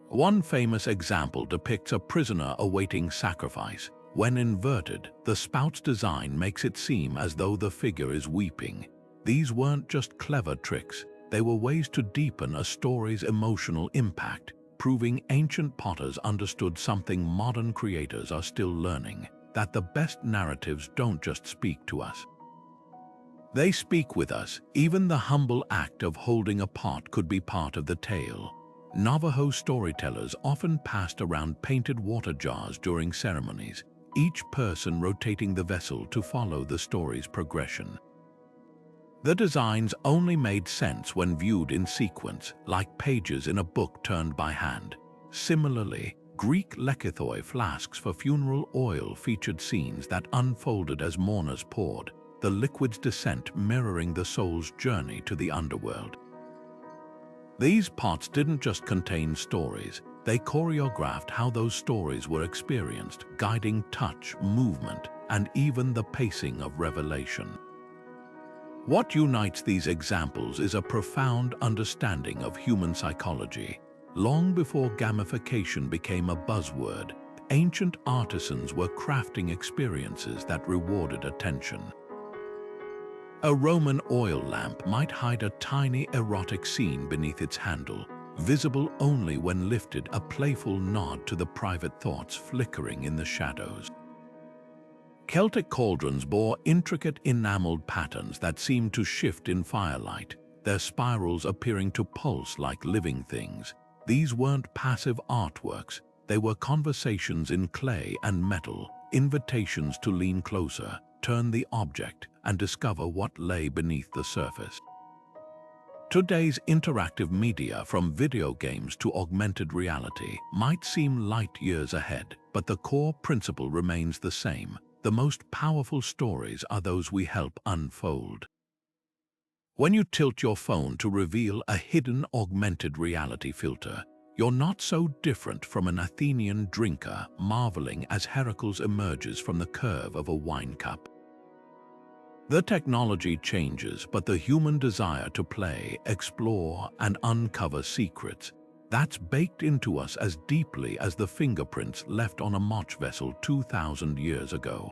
One famous example depicts a prisoner awaiting sacrifice. When inverted, the spout's design makes it seem as though the figure is weeping. These weren't just clever tricks, they were ways to deepen a story's emotional impact, proving ancient potters understood something modern creators are still learning: that the best narratives don't just speak to us. They speak with us. Even the humble act of holding a pot could be part of the tale. Navajo storytellers often passed around painted water jars during ceremonies, each person rotating the vessel to follow the story's progression. The designs only made sense when viewed in sequence, like pages in a book turned by hand. Similarly, Greek lekythoi flasks for funeral oil featured scenes that unfolded as mourners poured, the liquid's descent mirroring the soul's journey to the underworld. These pots didn't just contain stories, they choreographed how those stories were experienced, guiding touch, movement, and even the pacing of revelation. What unites these examples is a profound understanding of human psychology. Long before gamification became a buzzword, ancient artisans were crafting experiences that rewarded attention. A Roman oil lamp might hide a tiny erotic scene beneath its handle, visible only when lifted, a playful nod to the private thoughts flickering in the shadows. Celtic cauldrons bore intricate enameled patterns that seemed to shift in firelight, their spirals appearing to pulse like living things. These weren't passive artworks, they were conversations in clay and metal, invitations to lean closer, turn the object, and discover what lay beneath the surface. Today's interactive media, from video games to augmented reality, might seem light years ahead, but the core principle remains the same. The most powerful stories are those we help unfold. When you tilt your phone to reveal a hidden augmented reality filter, you're not so different from an Athenian drinker marveling as Heracles emerges from the curve of a wine cup. The technology changes, but the human desire to play, explore, and uncover secrets, that's baked into us as deeply as the fingerprints left on a match vessel 2,000 years ago.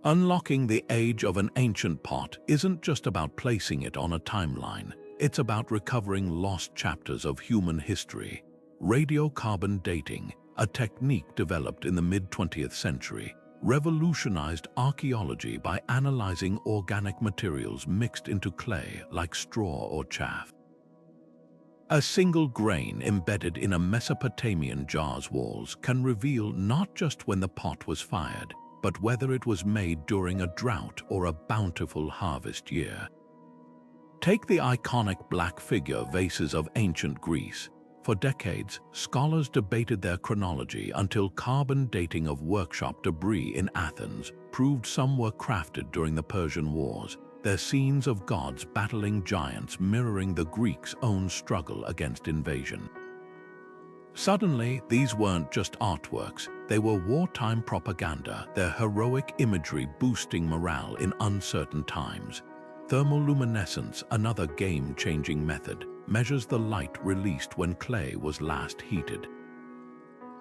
Unlocking the age of an ancient pot isn't just about placing it on a timeline, it's about recovering lost chapters of human history. Radiocarbon dating, a technique developed in the mid-20th century, revolutionized archaeology by analyzing organic materials mixed into clay like straw or chaff. A single grain embedded in a Mesopotamian jar's walls can reveal not just when the pot was fired, but whether it was made during a drought or a bountiful harvest year. Take the iconic black figure vases of ancient Greece. For decades, scholars debated their chronology until carbon dating of workshop debris in Athens proved some were crafted during the Persian Wars, their scenes of gods battling giants mirroring the Greeks' own struggle against invasion. Suddenly, these weren't just artworks, they were wartime propaganda, their heroic imagery boosting morale in uncertain times. Thermoluminescence, another game-changing method, measures the light released when clay was last heated.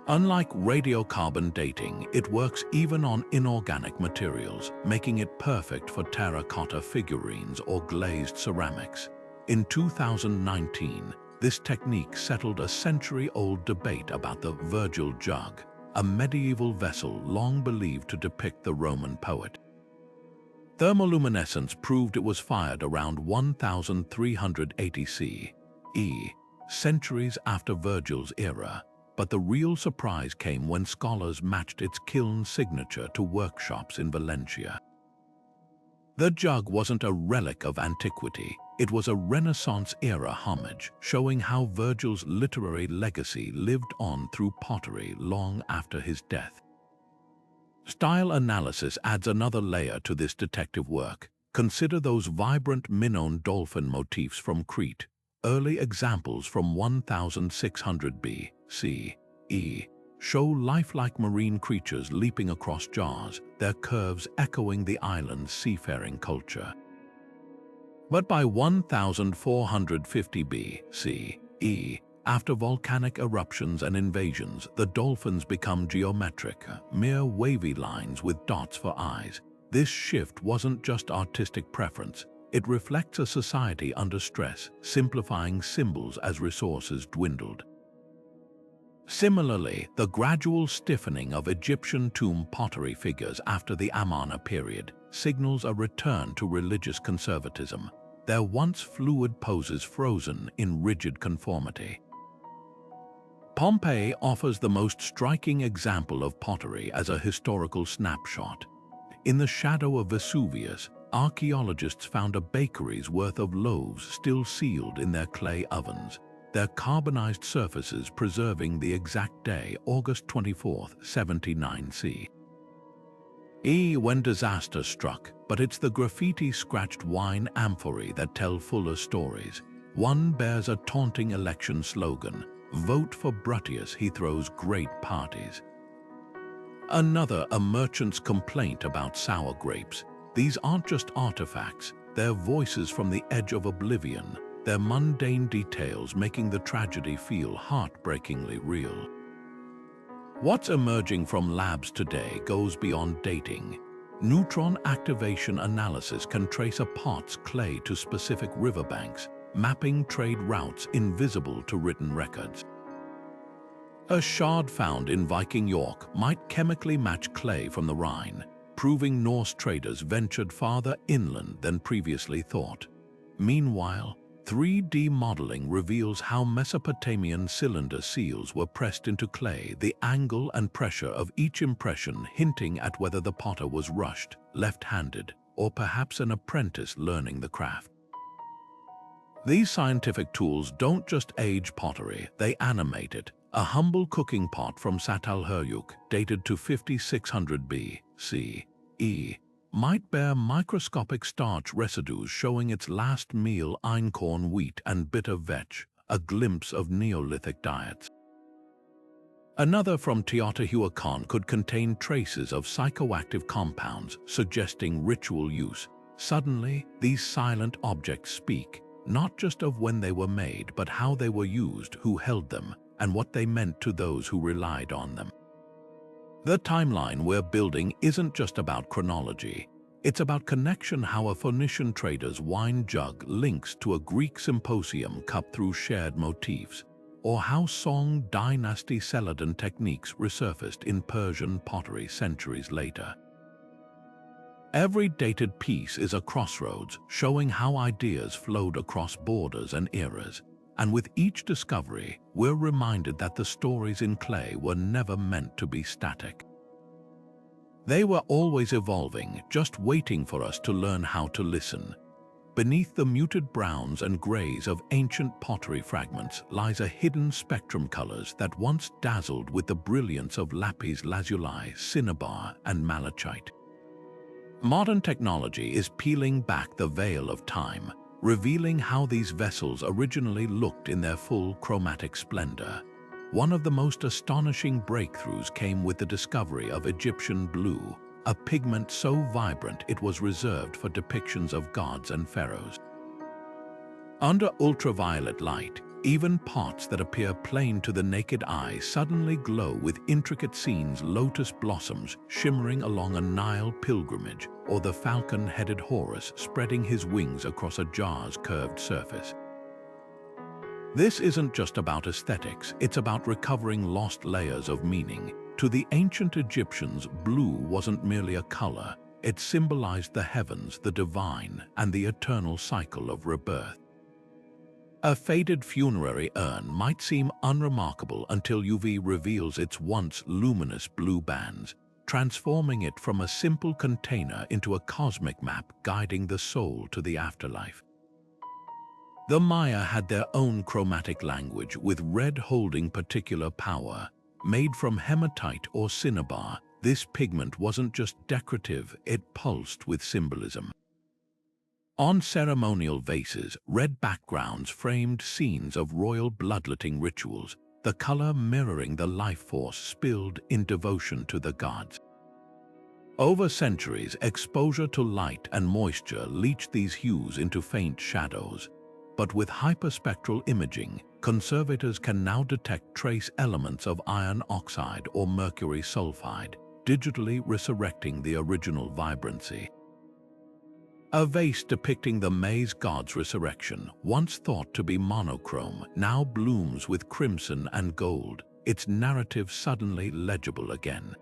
Unlike radiocarbon dating, it works even on inorganic materials, making it perfect for terracotta figurines or glazed ceramics. In 2019, this technique settled a century-old debate about the Virgil jug, a medieval vessel long believed to depict the Roman poet. Thermoluminescence proved it was fired around 1380 CE, centuries after Virgil's era, but the real surprise came when scholars matched its kiln signature to workshops in Valencia. The jug wasn't a relic of antiquity, it was a Renaissance-era homage, showing how Virgil's literary legacy lived on through pottery long after his death. Style analysis adds another layer to this detective work. Consider those vibrant Minone dolphin motifs from Crete, early examples from 1600 BCE, show lifelike marine creatures leaping across jars, their curves echoing the island's seafaring culture. But by 1450 BCE, after volcanic eruptions and invasions, the dolphins become geometric, mere wavy lines with dots for eyes. This shift wasn't just artistic preference, it reflects a society under stress, simplifying symbols as resources dwindled. Similarly, the gradual stiffening of Egyptian tomb pottery figures after the Amarna period signals a return to religious conservatism, their once fluid poses frozen in rigid conformity. Pompeii offers the most striking example of pottery as a historical snapshot. In the shadow of Vesuvius, archaeologists found a bakery's worth of loaves still sealed in their clay ovens, their carbonized surfaces preserving the exact day, August 24, 79 CE. When disaster struck, but it's the graffiti-scratched wine amphorae that tell fuller stories. One bears a taunting election slogan, "Vote for Bruttius, he throws great parties." Another, a merchant's complaint about sour grapes. These aren't just artifacts, they're voices from the edge of oblivion, their mundane details making the tragedy feel heartbreakingly real. What's emerging from labs today goes beyond dating. Neutron activation analysis can trace a pot's clay to specific riverbanks, mapping trade routes invisible to written records. A shard found in Viking York might chemically match clay from the Rhine, proving Norse traders ventured farther inland than previously thought. Meanwhile, 3D modeling reveals how Mesopotamian cylinder seals were pressed into clay, the angle and pressure of each impression hinting at whether the potter was rushed, left-handed, or perhaps an apprentice learning the craft. These scientific tools don't just age pottery, they animate it. A humble cooking pot from Çatalhöyük, dated to 5600 BCE, might bear microscopic starch residues showing its last meal einkorn wheat and bitter vetch, a glimpse of Neolithic diets. Another from Teotihuacan could contain traces of psychoactive compounds suggesting ritual use. Suddenly, these silent objects speak, not just of when they were made, but how they were used, who held them, and what they meant to those who relied on them. The timeline we're building isn't just about chronology. It's about connection, how a Phoenician trader's wine jug links to a Greek symposium cup through shared motifs, or how Song dynasty Celadon techniques resurfaced in Persian pottery centuries later. Every dated piece is a crossroads, showing how ideas flowed across borders and eras. And with each discovery, we're reminded that the stories in clay were never meant to be static. They were always evolving, just waiting for us to learn how to listen. Beneath the muted browns and grays of ancient pottery fragments lies a hidden spectrum, colors that once dazzled with the brilliance of lapis lazuli, cinnabar, and malachite. Modern technology is peeling back the veil of time, revealing how these vessels originally looked in their full chromatic splendor. One of the most astonishing breakthroughs came with the discovery of Egyptian blue, a pigment so vibrant it was reserved for depictions of gods and pharaohs. Under ultraviolet light, even pots that appear plain to the naked eye suddenly glow with intricate scenes, lotus blossoms shimmering along a Nile pilgrimage, or the falcon-headed Horus spreading his wings across a jar's curved surface. This isn't just about aesthetics, it's about recovering lost layers of meaning. To the ancient Egyptians, blue wasn't merely a color, it symbolized the heavens, the divine, and the eternal cycle of rebirth. A faded funerary urn might seem unremarkable until UV reveals its once luminous blue bands, transforming it from a simple container into a cosmic map guiding the soul to the afterlife. The Maya had their own chromatic language, with red holding particular power. Made from hematite or cinnabar, this pigment wasn't just decorative, it pulsed with symbolism. On ceremonial vases, red backgrounds framed scenes of royal bloodletting rituals, the color mirroring the life force spilled in devotion to the gods. Over centuries, exposure to light and moisture leached these hues into faint shadows. But with hyperspectral imaging, conservators can now detect trace elements of iron oxide or mercury sulfide, digitally resurrecting the original vibrancy. A vase depicting the maize god's resurrection, once thought to be monochrome, now blooms with crimson and gold, its narrative suddenly legible again.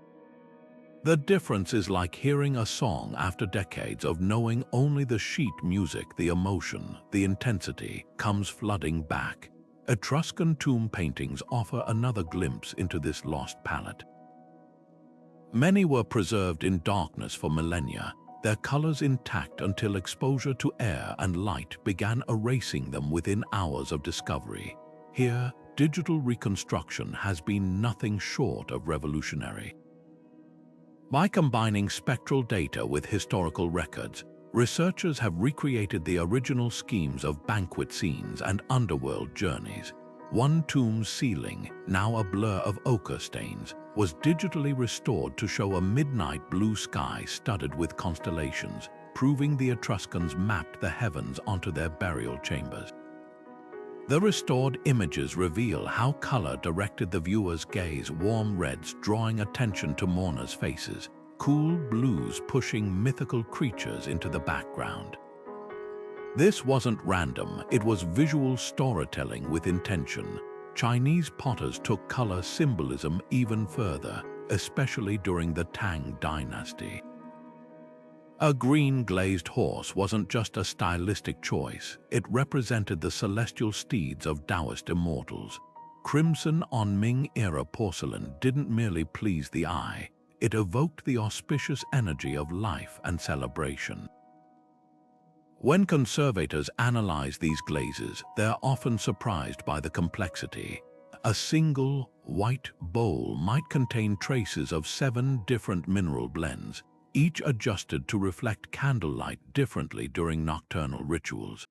The difference is like hearing a song after decades of knowing only the sheet music. The emotion, the intensity, comes flooding back. Etruscan tomb paintings offer another glimpse into this lost palette. Many were preserved in darkness for millennia, their colors intact until exposure to air and light began erasing them within hours of discovery. Here, digital reconstruction has been nothing short of revolutionary. By combining spectral data with historical records, researchers have recreated the original schemes of banquet scenes and underworld journeys. One tomb's ceiling, now a blur of ochre stains, was digitally restored to show a midnight blue sky studded with constellations, proving the Etruscans mapped the heavens onto their burial chambers. The restored images reveal how color directed the viewer's gaze, warm reds drawing attention to mourners' faces, cool blues pushing mythical creatures into the background. This wasn't random, it was visual storytelling with intention. Chinese potters took color symbolism even further, especially during the Tang dynasty. A green glazed horse wasn't just a stylistic choice, it represented the celestial steeds of Taoist immortals. Crimson on Ming-era porcelain didn't merely please the eye, it evoked the auspicious energy of life and celebration. When conservators analyze these glazes, they're often surprised by the complexity. A single, white bowl might contain traces of 7 different mineral blends, each adjusted to reflect candlelight differently during nocturnal rituals.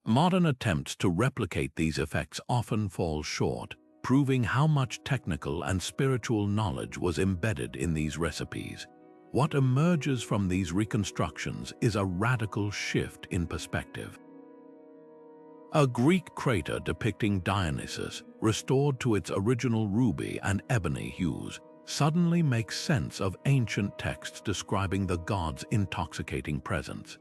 Modern attempts to replicate these effects often fall short, proving how much technical and spiritual knowledge was embedded in these recipes. What emerges from these reconstructions is a radical shift in perspective. A Greek crater depicting Dionysus, restored to its original ruby and ebony hues, suddenly makes sense of ancient texts describing the god's intoxicating presence.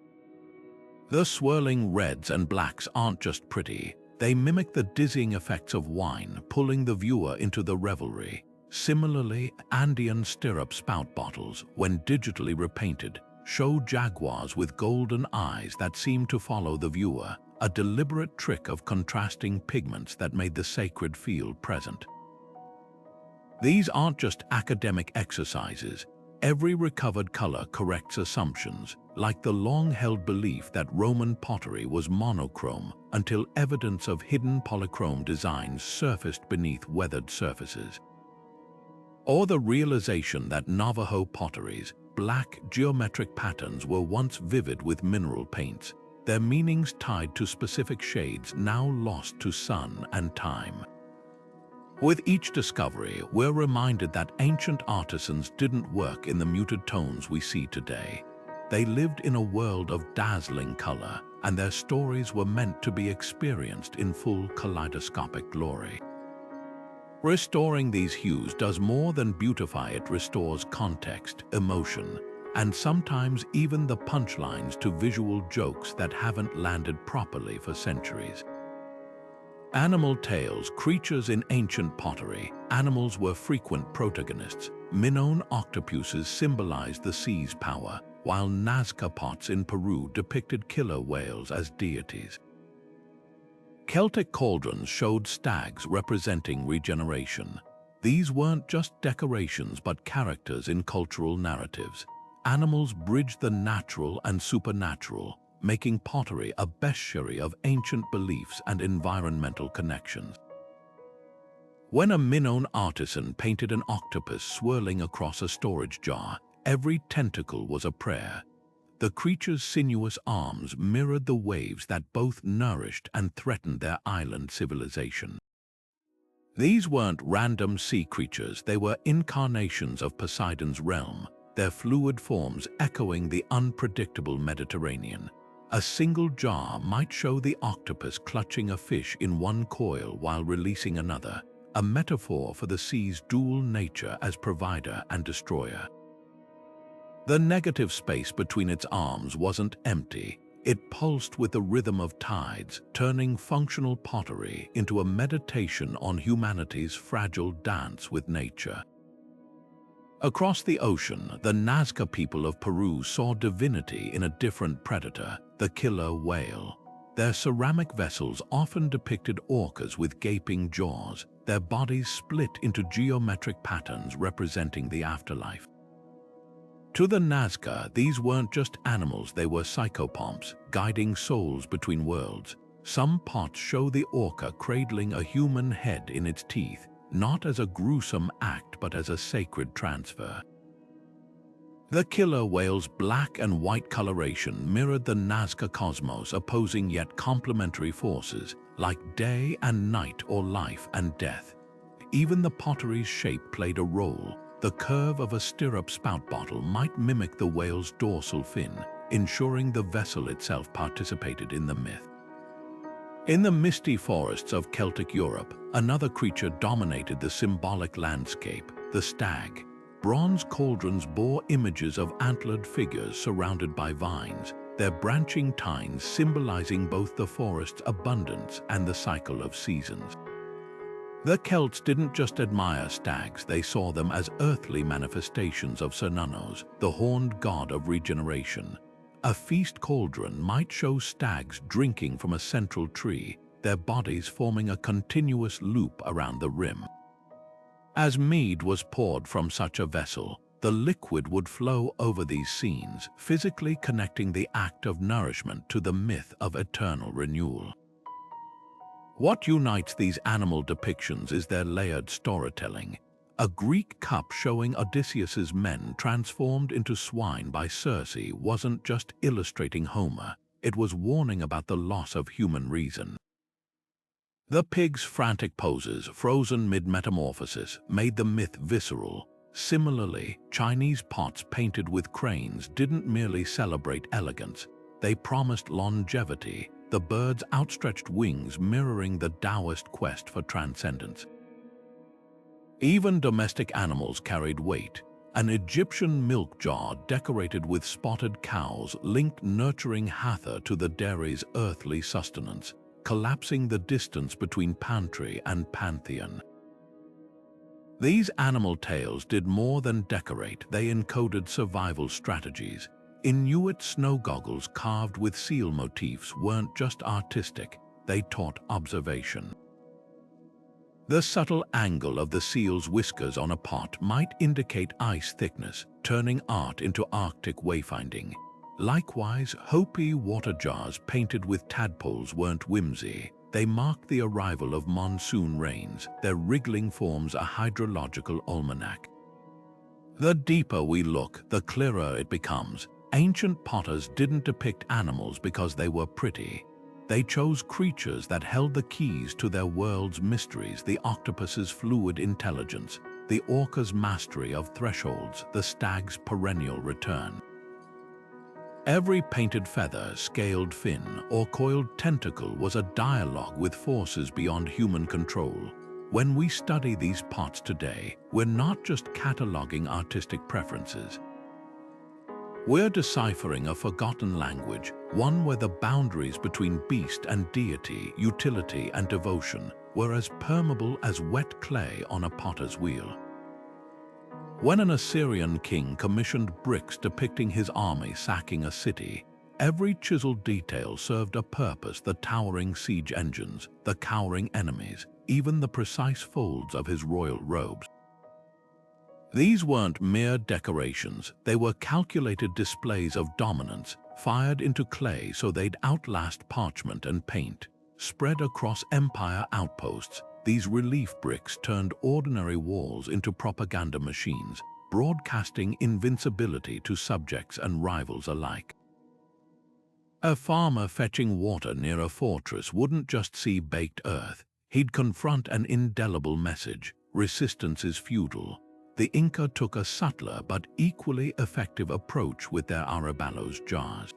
The swirling reds and blacks aren't just pretty, they mimic the dizzying effects of wine, pulling the viewer into the revelry. Similarly, Andean stirrup spout bottles, when digitally repainted, show jaguars with golden eyes that seem to follow the viewer, a deliberate trick of contrasting pigments that made the sacred feel present. These aren't just academic exercises. Every recovered color corrects assumptions, like the long-held belief that Roman pottery was monochrome until evidence of hidden polychrome designs surfaced beneath weathered surfaces. Or the realization that Navajo pottery's black geometric patterns were once vivid with mineral paints, their meanings tied to specific shades now lost to sun and time. With each discovery, we're reminded that ancient artisans didn't work in the muted tones we see today. They lived in a world of dazzling color, and their stories were meant to be experienced in full kaleidoscopic glory. Restoring these hues does more than beautify, it restores context, emotion, and sometimes even the punchlines to visual jokes that haven't landed properly for centuries. Animal tales, creatures in ancient pottery, animals were frequent protagonists. Minone octopuses symbolized the sea's power, while Nazca pots in Peru depicted killer whales as deities. Celtic cauldrons showed stags representing regeneration. These weren't just decorations but characters in cultural narratives. Animals bridged the natural and supernatural, making pottery a bestiary of ancient beliefs and environmental connections. When a Minone artisan painted an octopus swirling across a storage jar, every tentacle was a prayer. The creature's sinuous arms mirrored the waves that both nourished and threatened their island civilization. These weren't random sea creatures, they were incarnations of Poseidon's realm, their fluid forms echoing the unpredictable Mediterranean. A single jar might show the octopus clutching a fish in one coil while releasing another, a metaphor for the sea's dual nature as provider and destroyer. The negative space between its arms wasn't empty. It pulsed with the rhythm of tides, turning functional pottery into a meditation on humanity's fragile dance with nature. Across the ocean, the Nazca people of Peru saw divinity in a different predator, the killer whale. Their ceramic vessels often depicted orcas with gaping jaws, their bodies split into geometric patterns representing the afterlife. To the Nazca, these weren't just animals, they were psychopomps, guiding souls between worlds. Some pots show the orca cradling a human head in its teeth, not as a gruesome act but as a sacred transfer. The killer whale's black and white coloration mirrored the Nazca cosmos, opposing yet complementary forces, like day and night or life and death. Even the pottery's shape played a role. The curve of a stirrup spout bottle might mimic the whale's dorsal fin, ensuring the vessel itself participated in the myth. In the misty forests of Celtic Europe, another creature dominated the symbolic landscape, the stag. Bronze cauldrons bore images of antlered figures surrounded by vines, their branching tines symbolizing both the forest's abundance and the cycle of seasons. The Celts didn't just admire stags, they saw them as earthly manifestations of Cernunnos, the horned god of regeneration. A feast cauldron might show stags drinking from a central tree, their bodies forming a continuous loop around the rim. As mead was poured from such a vessel, the liquid would flow over these scenes, physically connecting the act of nourishment to the myth of eternal renewal. What unites these animal depictions is their layered storytelling. A Greek cup showing Odysseus's men transformed into swine by Circe wasn't just illustrating Homer, it was warning about the loss of human reason. The pig's frantic poses, frozen mid-metamorphosis, made the myth visceral. Similarly, Chinese pots painted with cranes didn't merely celebrate elegance, they promised longevity, the bird's outstretched wings mirroring the Taoist quest for transcendence. Even domestic animals carried weight. An Egyptian milk jar decorated with spotted cows linked nurturing Hathor to the dairy's earthly sustenance, collapsing the distance between pantry and pantheon. These animal tales did more than decorate, they encoded survival strategies. Inuit snow goggles carved with seal motifs weren't just artistic, they taught observation. The subtle angle of the seal's whiskers on a pot might indicate ice thickness, turning art into Arctic wayfinding. Likewise, Hopi water jars painted with tadpoles weren't whimsy. They marked the arrival of monsoon rains, their wriggling forms a hydrological almanac. The deeper we look, the clearer it becomes. Ancient potters didn't depict animals because they were pretty. They chose creatures that held the keys to their world's mysteries, the octopus's fluid intelligence, the orca's mastery of thresholds, the stag's perennial return. Every painted feather, scaled fin, or coiled tentacle was a dialogue with forces beyond human control. When we study these pots today, we're not just cataloging artistic preferences. We're deciphering a forgotten language, one where the boundaries between beast and deity, utility and devotion, were as permeable as wet clay on a potter's wheel. When an Assyrian king commissioned bricks depicting his army sacking a city, every chiseled detail served a purpose: the towering siege engines, the cowering enemies, even the precise folds of his royal robes. These weren't mere decorations, they were calculated displays of dominance, fired into clay so they'd outlast parchment and paint. Spread across empire outposts, these relief bricks turned ordinary walls into propaganda machines, broadcasting invincibility to subjects and rivals alike. A farmer fetching water near a fortress wouldn't just see baked earth, he'd confront an indelible message: resistance is futile. The Inca took a subtler but equally effective approach with their arrobalos jars.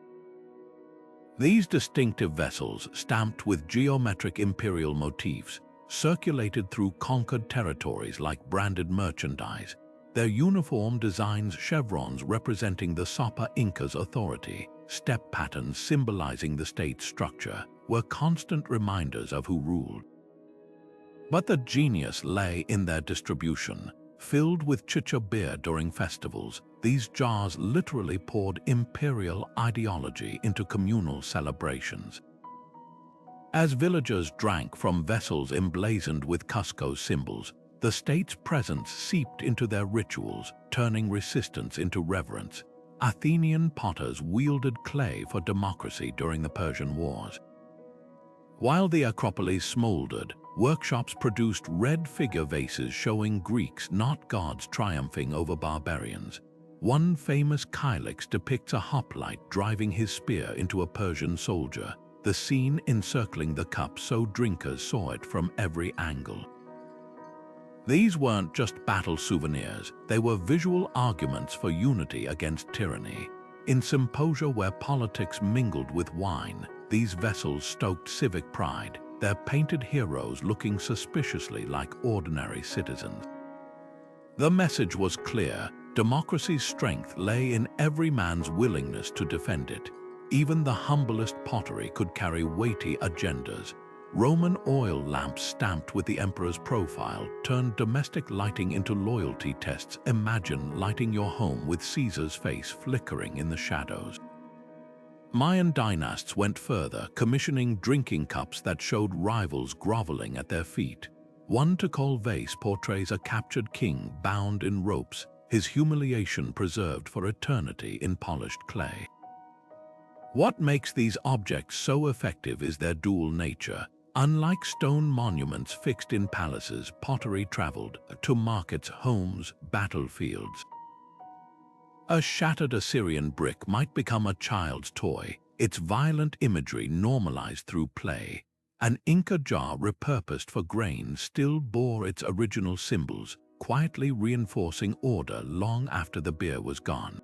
These distinctive vessels, stamped with geometric imperial motifs, circulated through conquered territories like branded merchandise, their uniform designs chevrons representing the Sapa Inca's authority, step patterns symbolizing the state's structure, were constant reminders of who ruled. But the genius lay in their distribution. Filled with chicha beer during festivals, these jars literally poured imperial ideology into communal celebrations. As villagers drank from vessels emblazoned with Cusco's symbols, the state's presence seeped into their rituals, turning resistance into reverence. Athenian potters wielded clay for democracy during the Persian Wars. While the Acropolis smoldered, workshops produced red figure vases showing Greeks, not gods, triumphing over barbarians. One famous kylix depicts a hoplite driving his spear into a Persian soldier, the scene encircling the cup so drinkers saw it from every angle. These weren't just battle souvenirs, they were visual arguments for unity against tyranny. In symposia where politics mingled with wine, these vessels stoked civic pride, their painted heroes looking suspiciously like ordinary citizens. The message was clear: democracy's strength lay in every man's willingness to defend it. Even the humblest pottery could carry weighty agendas. Roman oil lamps stamped with the emperor's profile turned domestic lighting into loyalty tests. Imagine lighting your home with Caesar's face flickering in the shadows. Mayan dynasts went further, commissioning drinking cups that showed rivals groveling at their feet. One Tikal vase portrays a captured king bound in ropes, his humiliation preserved for eternity in polished clay. What makes these objects so effective is their dual nature. Unlike stone monuments fixed in palaces, pottery traveled to markets, homes, battlefields. A shattered Assyrian brick might become a child's toy, its violent imagery normalized through play. An Inca jar repurposed for grain still bore its original symbols, quietly reinforcing order long after the beer was gone.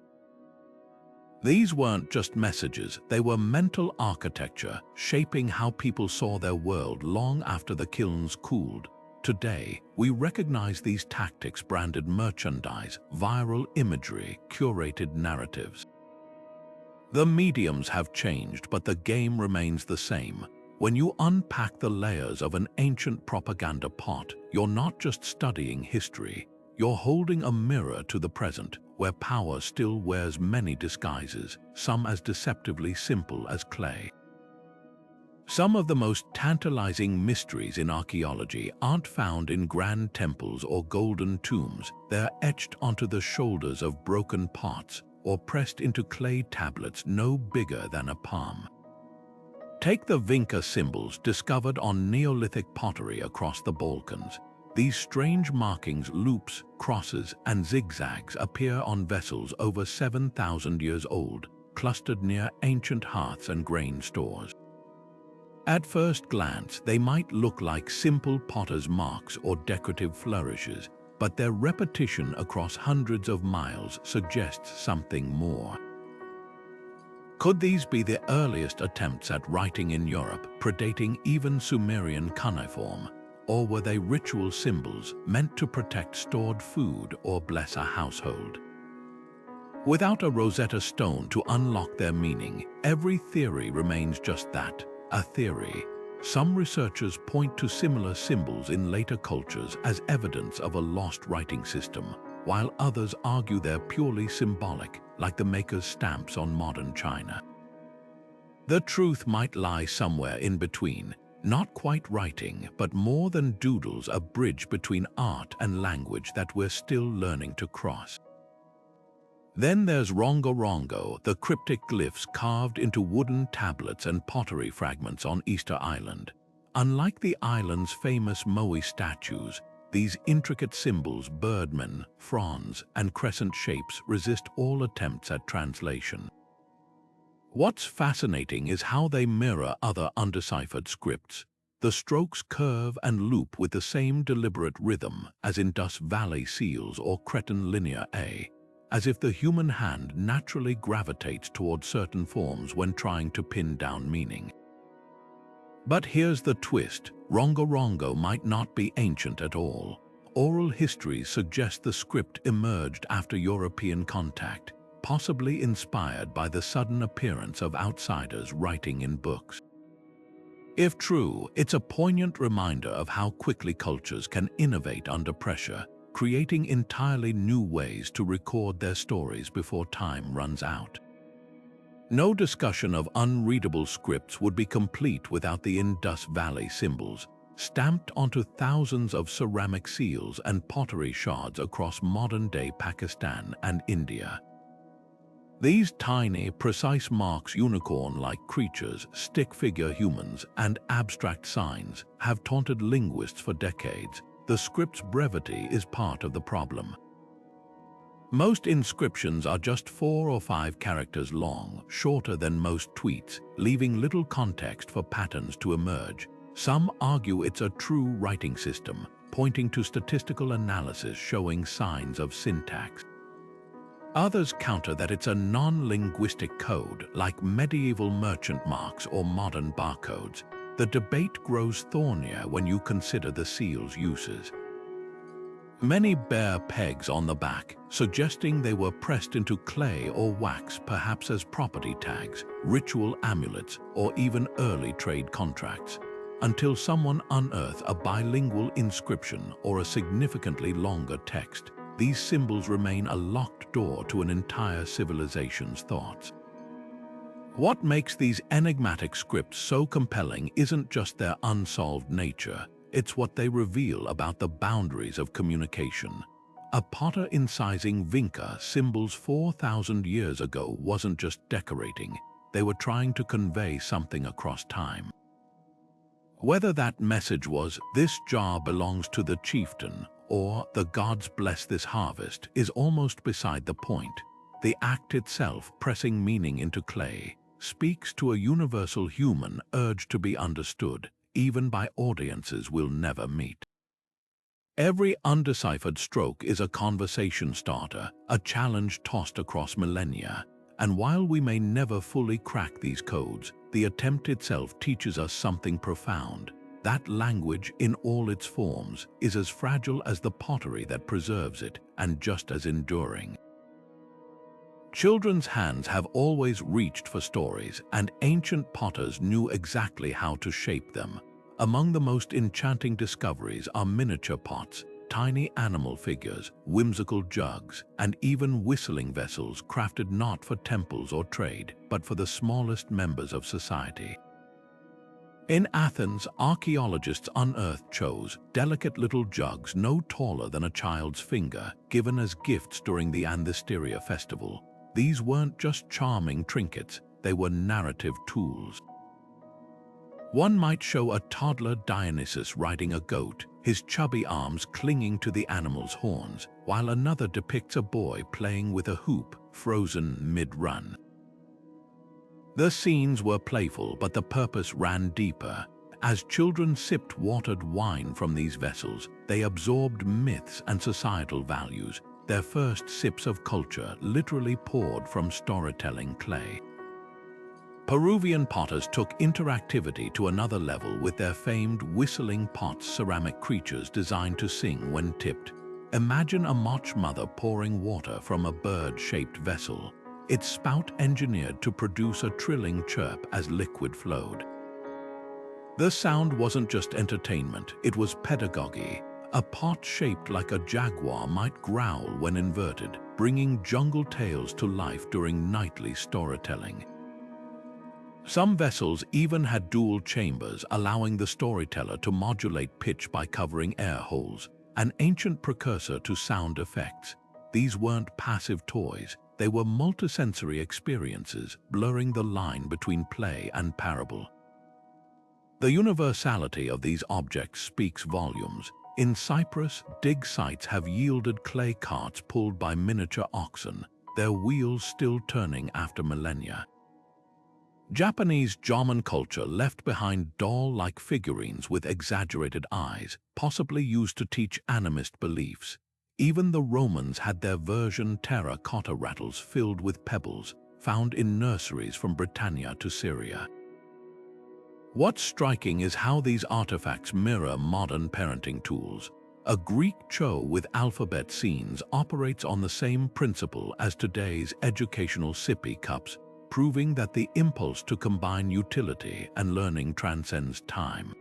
These weren't just messages, they were mental architecture, shaping how people saw their world long after the kilns cooled. Today, we recognize these tactics: branded merchandise, viral imagery, curated narratives. The mediums have changed, but the game remains the same. When you unpack the layers of an ancient propaganda pot, you're not just studying history, you're holding a mirror to the present, where power still wears many disguises, some as deceptively simple as clay. Some of the most tantalizing mysteries in archaeology aren't found in grand temples or golden tombs. They're etched onto the shoulders of broken pots or pressed into clay tablets no bigger than a palm. Take the Vinca symbols discovered on Neolithic pottery across the Balkans. These strange markings, loops, crosses, and zigzags appear on vessels over 7,000 years old, clustered near ancient hearths and grain stores. At first glance, they might look like simple potter's marks or decorative flourishes, but their repetition across hundreds of miles suggests something more. Could these be the earliest attempts at writing in Europe, predating even Sumerian cuneiform? Or were they ritual symbols meant to protect stored food or bless a household? Without a Rosetta Stone to unlock their meaning, every theory remains just that, a theory. Some researchers point to similar symbols in later cultures as evidence of a lost writing system, while others argue they're purely symbolic, like the maker's stamps on modern China. The truth might lie somewhere in between, not quite writing, but more than doodles, a bridge between art and language that we're still learning to cross. Then there's Rongo Rongo, the cryptic glyphs carved into wooden tablets and pottery fragments on Easter Island. Unlike the island's famous Moai statues, these intricate symbols, birdmen, fronds, and crescent shapes, resist all attempts at translation. What's fascinating is how they mirror other undeciphered scripts. The strokes curve and loop with the same deliberate rhythm as in Indus Valley seals or Cretan linear A, as if the human hand naturally gravitates toward certain forms when trying to pin down meaning. But here's the twist: Rongo Rongo might not be ancient at all. Oral histories suggest the script emerged after European contact, possibly inspired by the sudden appearance of outsiders writing in books. If true, it's a poignant reminder of how quickly cultures can innovate under pressure, creating entirely new ways to record their stories before time runs out. No discussion of unreadable scripts would be complete without the Indus Valley symbols, stamped onto thousands of ceramic seals and pottery shards across modern-day Pakistan and India. These tiny, precise marks, unicorn-like creatures, stick-figure humans, and abstract signs have taunted linguists for decades. The script's brevity is part of the problem. Most inscriptions are just 4 or 5 characters long, shorter than most tweets, leaving little context for patterns to emerge. Some argue it's a true writing system, pointing to statistical analysis showing signs of syntax. Others counter that it's a non-linguistic code, like medieval merchant marks or modern barcodes. The debate grows thornier when you consider the seal's uses. Many bear pegs on the back, suggesting they were pressed into clay or wax, perhaps as property tags, ritual amulets, or even early trade contracts. until someone unearthed a bilingual inscription or a significantly longer text. These symbols remain a locked door to an entire civilization's thoughts. What makes these enigmatic scripts so compelling isn't just their unsolved nature, it's what they reveal about the boundaries of communication. A potter incising vinca symbols 4,000 years ago wasn't just decorating, they were trying to convey something across time. Whether that message was, "This jar belongs to the chieftain," or "The gods bless this harvest," is almost beside the point. The act itself, pressing meaning into clay, speaks to a universal human urge to be understood, even by audiences we'll never meet. Every undeciphered stroke is a conversation starter, a challenge tossed across millennia. And while we may never fully crack these codes, the attempt itself teaches us something profound. That language, in all its forms, is as fragile as the pottery that preserves it, and just as enduring. Children's hands have always reached for stories, and ancient potters knew exactly how to shape them. Among the most enchanting discoveries are miniature pots, tiny animal figures, whimsical jugs, and even whistling vessels crafted not for temples or trade, but for the smallest members of society. In Athens, archaeologists unearthed chose delicate little jugs no taller than a child's finger, given as gifts during the Undeciphered festival. These weren't just charming trinkets, they were narrative tools. One might show a toddler Dionysus riding a goat, his chubby arms clinging to the animal's horns, while another depicts a boy playing with a hoop, frozen mid-run. The scenes were playful, but the purpose ran deeper. As children sipped watered wine from these vessels, they absorbed myths and societal values. Their first sips of culture literally poured from storytelling clay. Peruvian potters took interactivity to another level with their famed whistling pots, ceramic creatures designed to sing when tipped. Imagine a Moch mother pouring water from a bird-shaped vessel, its spout engineered to produce a trilling chirp as liquid flowed. The sound wasn't just entertainment, it was pedagogy. A pot shaped like a jaguar might growl when inverted, bringing jungle tales to life during nightly storytelling. Some vessels even had dual chambers, allowing the storyteller to modulate pitch by covering air holes, an ancient precursor to sound effects. These weren't passive toys, they were multisensory experiences, blurring the line between play and parable. The universality of these objects speaks volumes. In Cyprus, dig sites have yielded clay carts pulled by miniature oxen, their wheels still turning after millennia. Japanese Jomon culture left behind doll-like figurines with exaggerated eyes, possibly used to teach animist beliefs. Even the Romans had their version terracotta rattles filled with pebbles, found in nurseries from Britannia to Syria. What's striking is how these artifacts mirror modern parenting tools. A Greek cho with alphabet scenes operates on the same principle as today's educational sippy cups, proving that the impulse to combine utility and learning transcends time.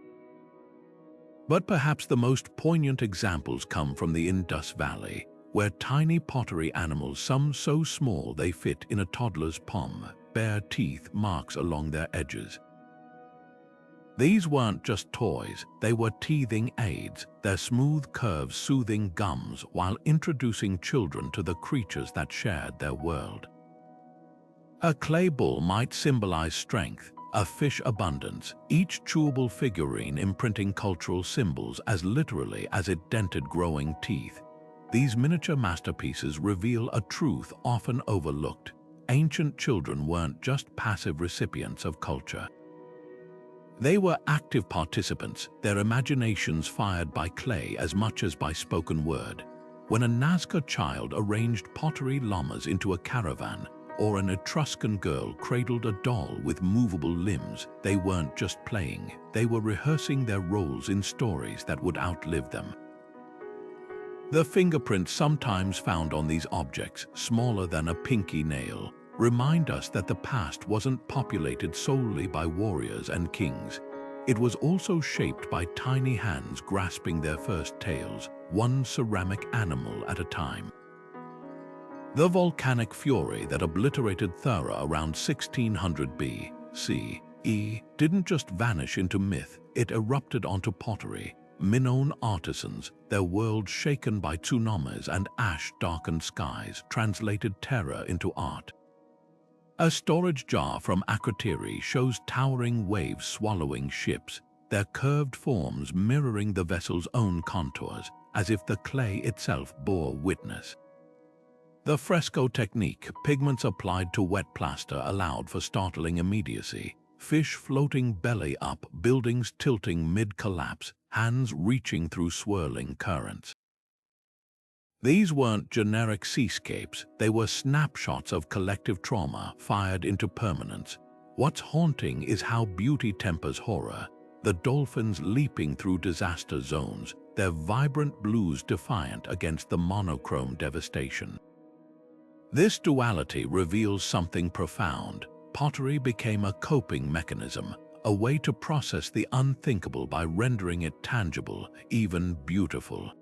But perhaps the most poignant examples come from the Indus Valley, where tiny pottery animals, some so small they fit in a toddler's palm, bear teeth marks along their edges. These weren't just toys, they were teething aids, their smooth curves soothing gums while introducing children to the creatures that shared their world. A clay bull might symbolize strength, a fish abundance, each chewable figurine imprinting cultural symbols as literally as it dented growing teeth. These miniature masterpieces reveal a truth often overlooked. Ancient children weren't just passive recipients of culture. They were active participants, their imaginations fired by clay as much as by spoken word. When a Nazca child arranged pottery llamas into a caravan, or an Etruscan girl cradled a doll with movable limbs, they weren't just playing, they were rehearsing their roles in stories that would outlive them. The fingerprints sometimes found on these objects, smaller than a pinky nail, remind us that the past wasn't populated solely by warriors and kings. it was also shaped by tiny hands grasping their first tails, one ceramic animal at a time. The volcanic fury that obliterated Thera around 1600 B.C.E. didn't just vanish into myth, it erupted onto pottery. Minone artisans, their world shaken by tsunamis and ash-darkened skies, translated terror into art. A storage jar from Akrotiri shows towering waves swallowing ships, their curved forms mirroring the vessel's own contours, as if the clay itself bore witness. The fresco technique, pigments applied to wet plaster, allowed for startling immediacy. Fish floating belly up, buildings tilting mid-collapse, hands reaching through swirling currents. These weren't generic seascapes, they were snapshots of collective trauma fired into permanence. What's haunting is how beauty tempers horror. The dolphins leaping through disaster zones, their vibrant blues defiant against the monochrome devastation. This duality reveals something profound. Pottery became a coping mechanism, a way to process the unthinkable by rendering it tangible, even beautiful.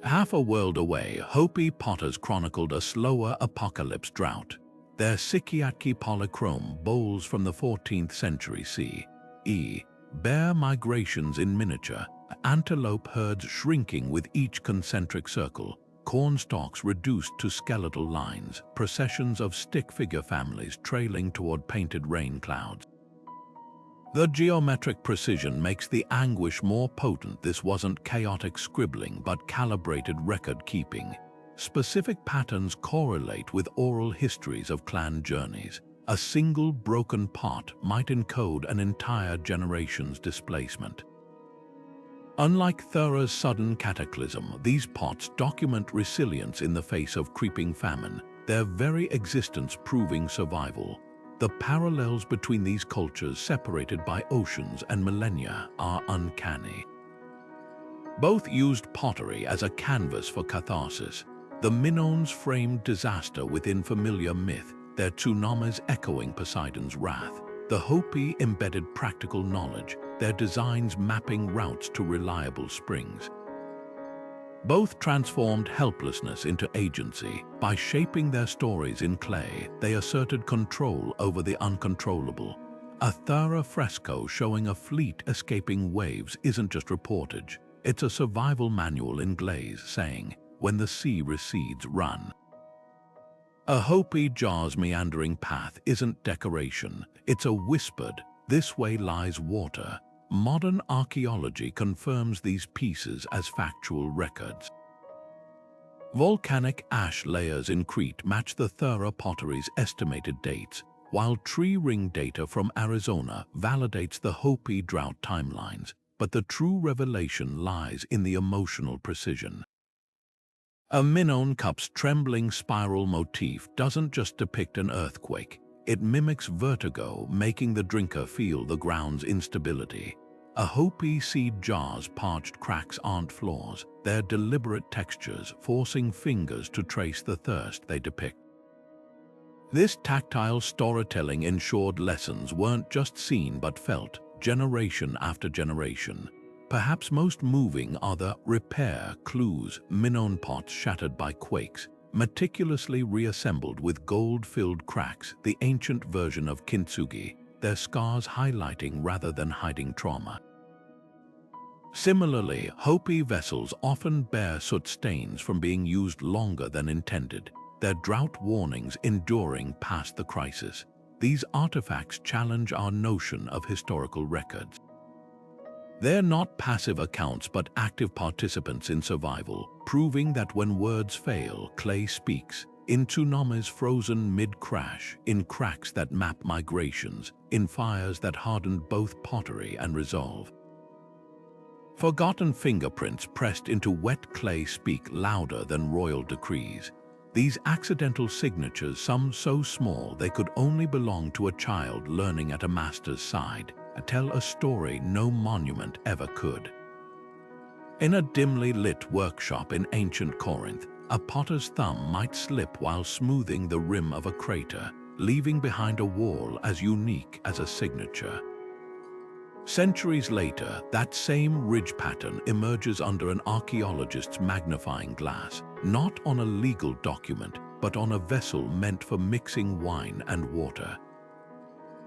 Half a world away, Hopi potters chronicled a slower apocalypse drought. Their Sikiatki polychrome bowls from the 14th century CE, bear migrations in miniature, antelope herds shrinking with each concentric circle, corn stalks reduced to skeletal lines, processions of stick figure families trailing toward painted rain clouds. The geometric precision makes the anguish more potent. This wasn't chaotic scribbling but calibrated record-keeping. Specific patterns correlate with oral histories of clan journeys. A single broken pot might encode an entire generation's displacement. Unlike Thera's sudden cataclysm, these pots document resilience in the face of creeping famine, their very existence proving survival. The parallels between these cultures, separated by oceans and millennia, are uncanny. Both used pottery as a canvas for catharsis. The Minones framed disaster within familiar myth, their tsunamis echoing Poseidon's wrath. The Hopi embedded practical knowledge, their designs mapping routes to reliable springs. Both transformed helplessness into agency. By shaping their stories in clay, they asserted control over the uncontrollable. A Thera fresco showing a fleet escaping waves isn't just reportage, it's a survival manual in glaze saying, "When the sea recedes, run." A Hopi jar's meandering path isn't decoration, it's a whispered, "This way lies water." Modern archaeology confirms these pieces as factual records. Volcanic ash layers in Crete match the Thera pottery's estimated dates, while tree ring data from Arizona validates the Hopi drought timelines, but the true revelation lies in the emotional precision. A Minone cup's trembling spiral motif doesn't just depict an earthquake, it mimics vertigo, making the drinker feel the ground's instability. A Hopi seed jar's parched cracks aren't flaws, they're deliberate textures, forcing fingers to trace the thirst they depict. This tactile storytelling ensured lessons weren't just seen but felt, generation after generation. Perhaps most moving are the repair clues, Minone pots shattered by quakes, meticulously reassembled with gold-filled cracks, the ancient version of kintsugi, their scars highlighting rather than hiding trauma. Similarly, Hopi vessels often bear soot stains from being used longer than intended, their drought warnings enduring past the crisis. These artifacts challenge our notion of historical records. They're not passive accounts but active participants in survival, proving that when words fail, clay speaks, in tsunamis frozen mid-crash, in cracks that map migrations, in fires that hardened both pottery and resolve. Forgotten fingerprints pressed into wet clay speak louder than royal decrees. These accidental signatures, some so small they could only belong to a child learning at a master's side, tell a story no monument ever could. In a dimly lit workshop in ancient Corinth, a potter's thumb might slip while smoothing the rim of a crater, leaving behind a wall as unique as a signature. Centuries later, that same ridge pattern emerges under an archaeologist's magnifying glass, not on a legal document, but on a vessel meant for mixing wine and water.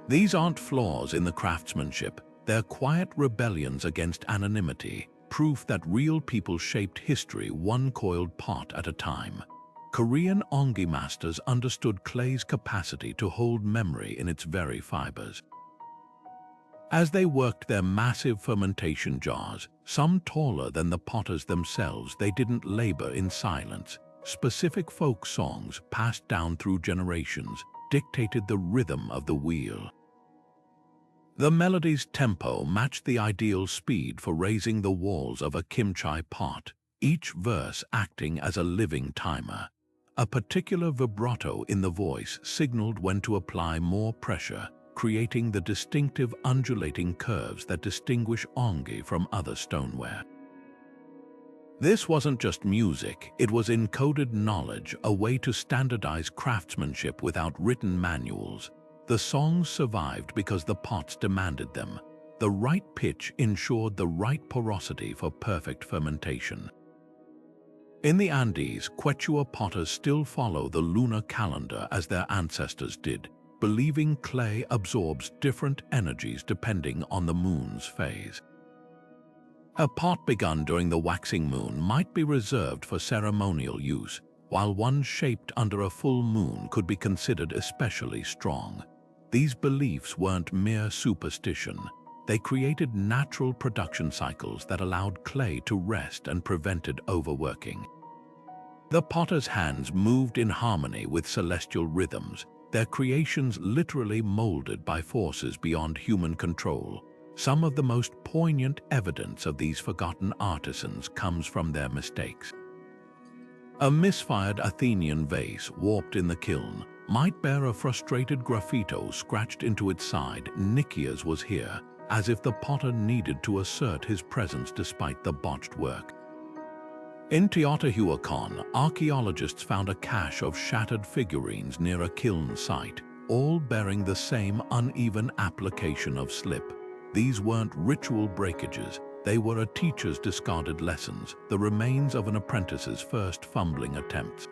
These aren't flaws in the craftsmanship, they're quiet rebellions against anonymity, proof that real people shaped history one coiled pot at a time. Korean ongi masters understood clay's capacity to hold memory in its very fibers. As they worked their massive fermentation jars, some taller than the potters themselves, they didn't labor in silence. Specific folk songs, passed down through generations, dictated the rhythm of the wheel. The melody's tempo matched the ideal speed for raising the walls of a kimchi pot, each verse acting as a living timer. A particular vibrato in the voice signaled when to apply more pressure, creating the distinctive undulating curves that distinguish ongi from other stoneware. This wasn't just music, it was encoded knowledge, a way to standardize craftsmanship without written manuals. The songs survived because the pots demanded them. The right pitch ensured the right porosity for perfect fermentation. In the Andes, Quechua potters still follow the lunar calendar as their ancestors did, believing clay absorbs different energies depending on the moon's phase. A pot begun during the waxing moon might be reserved for ceremonial use, while one shaped under a full moon could be considered especially strong. These beliefs weren't mere superstition. They created natural production cycles that allowed clay to rest and prevented overworking. The potter's hands moved in harmony with celestial rhythms, their creations literally molded by forces beyond human control. Some of the most poignant evidence of these forgotten artisans comes from their mistakes. A misfired Athenian vase warped in the kiln might bear a frustrated graffito scratched into its side. Nicias was here, as if the potter needed to assert his presence despite the botched work. In Teotihuacan, archaeologists found a cache of shattered figurines near a kiln site, all bearing the same uneven application of slip. These weren't ritual breakages, they were a teacher's discarded lessons, the remains of an apprentice's first fumbling attempts.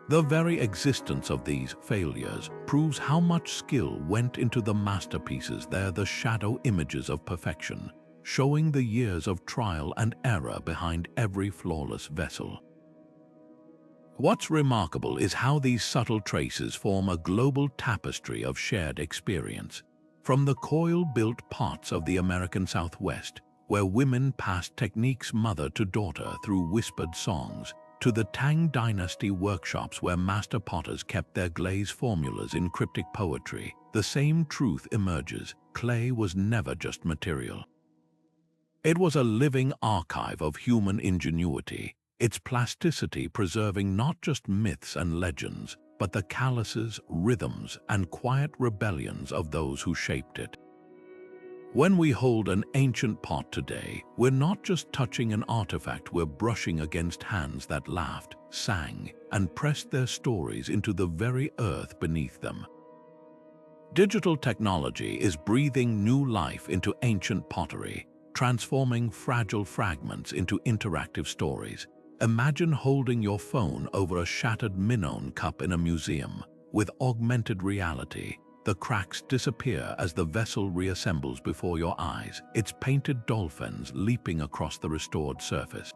The very existence of these failures proves how much skill went into the masterpieces. They're the shadow images of perfection, showing the years of trial and error behind every flawless vessel. What's remarkable is how these subtle traces form a global tapestry of shared experience. From the coil-built pots of the American Southwest, where women passed techniques mother to daughter through whispered songs, to the Tang Dynasty workshops where master potters kept their glaze formulas in cryptic poetry, the same truth emerges: clay was never just material. It was a living archive of human ingenuity, its plasticity preserving not just myths and legends, but the calluses, rhythms, and quiet rebellions of those who shaped it. When we hold an ancient pot today, we're not just touching an artifact, we're brushing against hands that laughed, sang, and pressed their stories into the very earth beneath them. Digital technology is breathing new life into ancient pottery, transforming fragile fragments into interactive stories. Imagine holding your phone over a shattered Minone cup in a museum. With augmented reality, the cracks disappear as the vessel reassembles before your eyes, its painted dolphins leaping across the restored surface.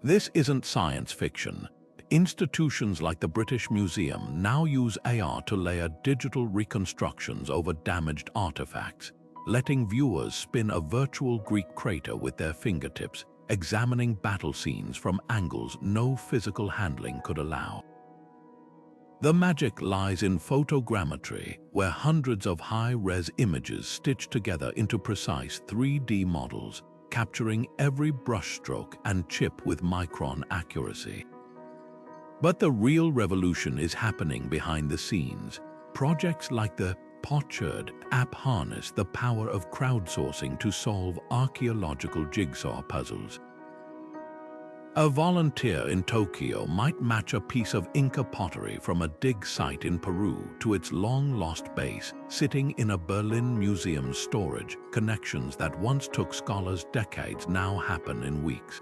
This isn't science fiction. Institutions like the British Museum now use AR to layer digital reconstructions over damaged artifacts, letting viewers spin a virtual Greek crater with their fingertips, examining battle scenes from angles no physical handling could allow. The magic lies in photogrammetry, where hundreds of high-res images stitch together into precise 3D models, capturing every brushstroke and chip with micron accuracy. But the real revolution is happening behind the scenes. Projects like the Pottery app harness the power of crowdsourcing to solve archaeological jigsaw puzzles. A volunteer in Tokyo might match a piece of Inca pottery from a dig site in Peru to its long-lost base, sitting in a Berlin museum's storage. Connections that once took scholars decades now happen in weeks.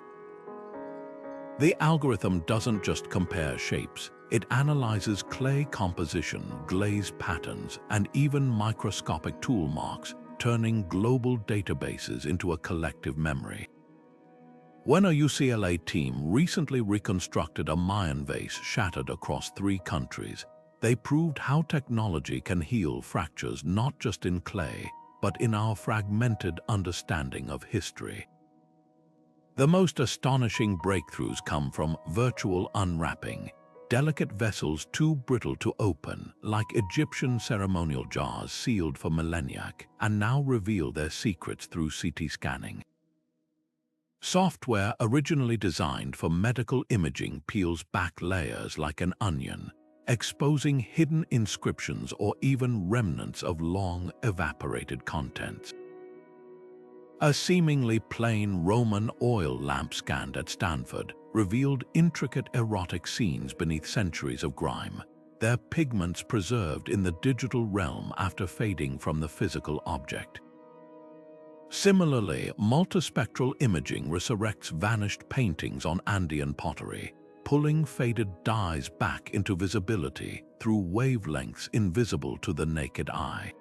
The algorithm doesn't just compare shapes, it analyzes clay composition, glaze patterns, and even microscopic tool marks, turning global databases into a collective memory. When a UCLA team recently reconstructed a Mayan vase shattered across 3 countries, they proved how technology can heal fractures not just in clay, but in our fragmented understanding of history. The most astonishing breakthroughs come from virtual unwrapping, delicate vessels too brittle to open, like Egyptian ceremonial jars sealed for millennia, and now reveal their secrets through CT scanning. Software originally designed for medical imaging peels back layers like an onion, exposing hidden inscriptions or even remnants of long evaporated contents. A seemingly plain Roman oil lamp scanned at Stanford revealed intricate erotic scenes beneath centuries of grime, their pigments preserved in the digital realm after fading from the physical object. Similarly, multispectral imaging resurrects vanished paintings on Andean pottery, pulling faded dyes back into visibility through wavelengths invisible to the naked eye.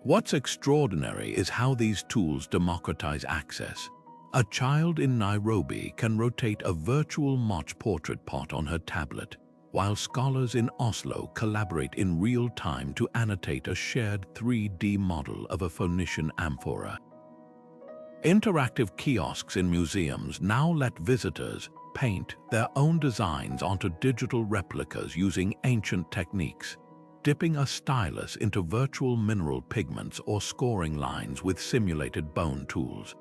What's extraordinary is how these tools democratize access. A child in Nairobi can rotate a virtual Moch portrait pot on her tablet, while scholars in Oslo collaborate in real time to annotate a shared 3D model of a Phoenician amphora. Interactive kiosks in museums now let visitors paint their own designs onto digital replicas using ancient techniques, dipping a stylus into virtual mineral pigments or scoring lines with simulated bone tools.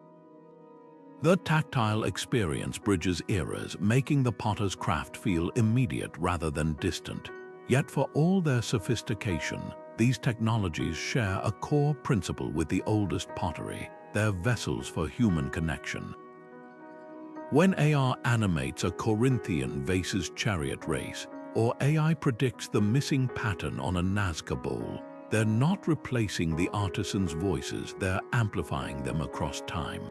The tactile experience bridges eras, making the potter's craft feel immediate rather than distant. Yet for all their sophistication, these technologies share a core principle with the oldest pottery: they're vessels for human connection. When AR animates a Corinthian vases chariot race, or AI predicts the missing pattern on a Nazca bowl, they're not replacing the artisan's voices, they're amplifying them across time.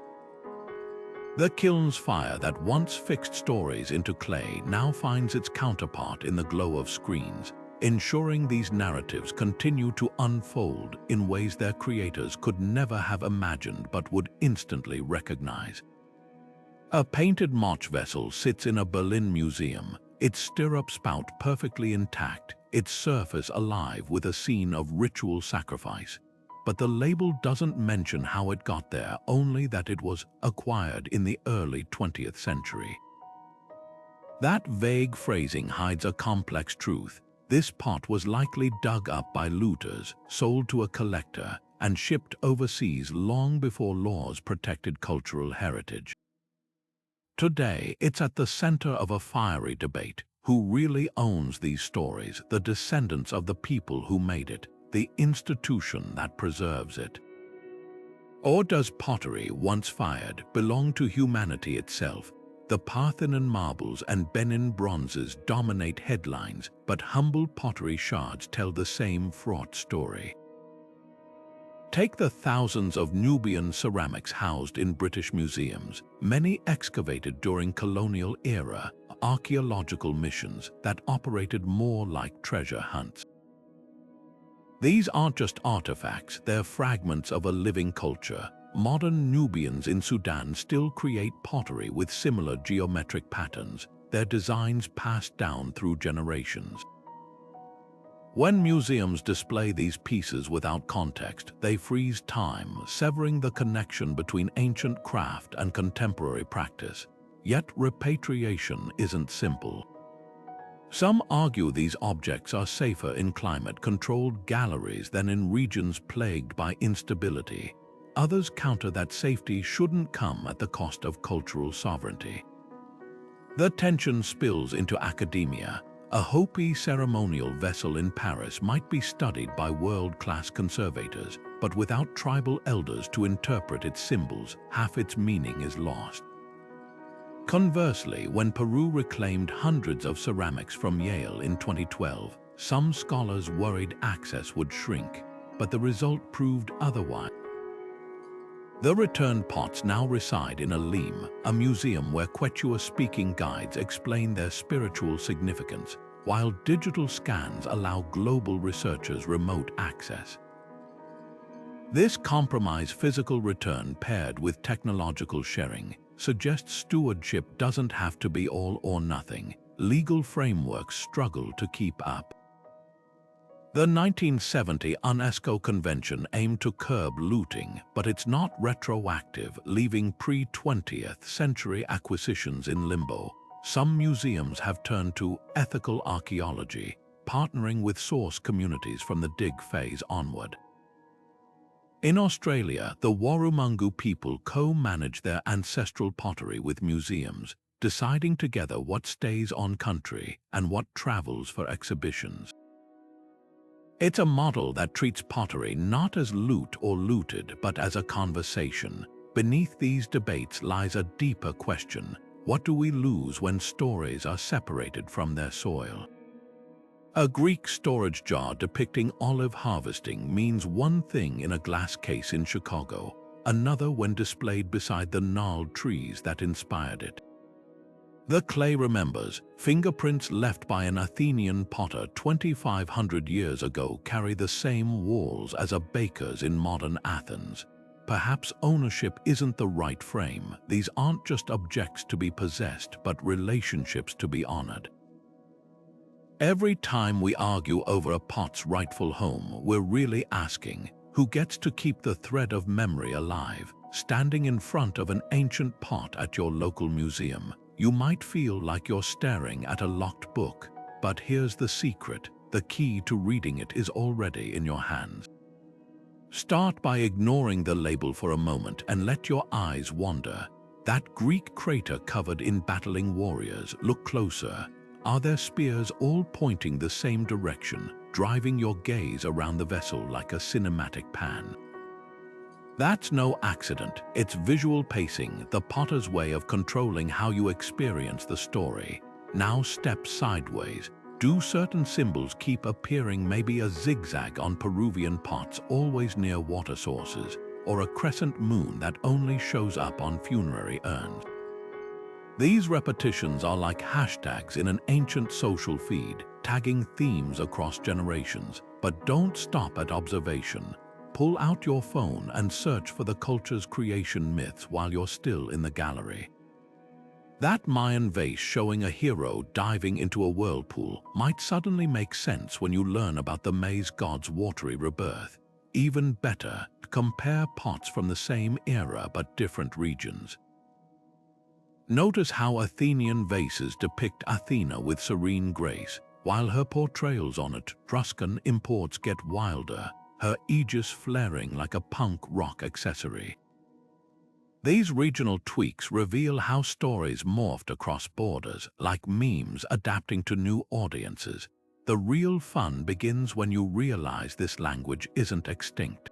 The kiln's fire that once fixed stories into clay now finds its counterpart in the glow of screens, ensuring these narratives continue to unfold in ways their creators could never have imagined but would instantly recognize. A painted Moch vessel sits in a Berlin museum, its stirrup spout perfectly intact, its surface alive with a scene of ritual sacrifice. But the label doesn't mention how it got there, only that it was acquired in the early 20th century. That vague phrasing hides a complex truth. This pot was likely dug up by looters, sold to a collector, and shipped overseas long before laws protected cultural heritage. Today, it's at the center of a fiery debate. Who really owns these stories? The descendants of the people who made it, the institution that preserves it? Or does pottery, once fired, belong to humanity itself? The Parthenon marbles and Benin bronzes dominate headlines, but humble pottery shards tell the same fraught story. Take the thousands of Nubian ceramics housed in British museums, many excavated during colonial era, archaeological missions that operated more like treasure hunts. These aren't just artifacts, they're fragments of a living culture. Modern Nubians in Sudan still create pottery with similar geometric patterns, their designs passed down through generations. When museums display these pieces without context, they freeze time, severing the connection between ancient craft and contemporary practice. Yet repatriation isn't simple. Some argue these objects are safer in climate-controlled galleries than in regions plagued by instability. Others counter that safety shouldn't come at the cost of cultural sovereignty. The tension spills into academia. A Hopi ceremonial vessel in Paris might be studied by world-class conservators, but without tribal elders to interpret its symbols, half its meaning is lost. Conversely, when Peru reclaimed hundreds of ceramics from Yale in 2012, some scholars worried access would shrink, but the result proved otherwise. The returned pots now reside in Alim, a museum where Quechua-speaking guides explain their spiritual significance, while digital scans allow global researchers remote access. This compromise physical return paired with technological sharing suggests stewardship doesn't have to be all or nothing. Legal frameworks struggle to keep up. The 1970 UNESCO Convention aimed to curb looting, but it's not retroactive, leaving pre-20th century acquisitions in limbo. Some museums have turned to ethical archaeology, partnering with source communities from the dig phase onward. In Australia, the Warrumungu people co-manage their ancestral pottery with museums, deciding together what stays on country and what travels for exhibitions. It's a model that treats pottery not as loot or looted, but as a conversation. Beneath these debates lies a deeper question: what do we lose when stories are separated from their soil? A Greek storage jar depicting olive harvesting means one thing in a glass case in Chicago, another when displayed beside the gnarled trees that inspired it. The clay remembers. Fingerprints left by an Athenian potter 2,500 years ago carry the same walls as a baker's in modern Athens. Perhaps ownership isn't the right frame. These aren't just objects to be possessed, but relationships to be honored. Every time we argue over a pot's rightful home, we're really asking, who gets to keep the thread of memory alive? Standing in front of an ancient pot at your local museum, you might feel like you're staring at a locked book, but here's the secret: the key to reading it is already in your hands. Start by ignoring the label for a moment and let your eyes wander. That Greek crater covered in battling warriors, look closer. Are their spears all pointing the same direction, driving your gaze around the vessel like a cinematic pan? That's no accident. It's visual pacing, the potter's way of controlling how you experience the story. Now step sideways. Do certain symbols keep appearing? Maybe a zigzag on Peruvian pots always near water sources, or a crescent moon that only shows up on funerary urns. These repetitions are like hashtags in an ancient social feed, tagging themes across generations. But don't stop at observation. Pull out your phone and search for the culture's creation myths while you're still in the gallery. That Mayan vase showing a hero diving into a whirlpool might suddenly make sense when you learn about the maize god's watery rebirth. Even better, compare pots from the same era but different regions. Notice how Athenian vases depict Athena with serene grace, while her portrayals on Etruscan imports get wilder, her aegis flaring like a punk rock accessory. These regional tweaks reveal how stories morphed across borders, like memes adapting to new audiences. The real fun begins when you realize this language isn't extinct.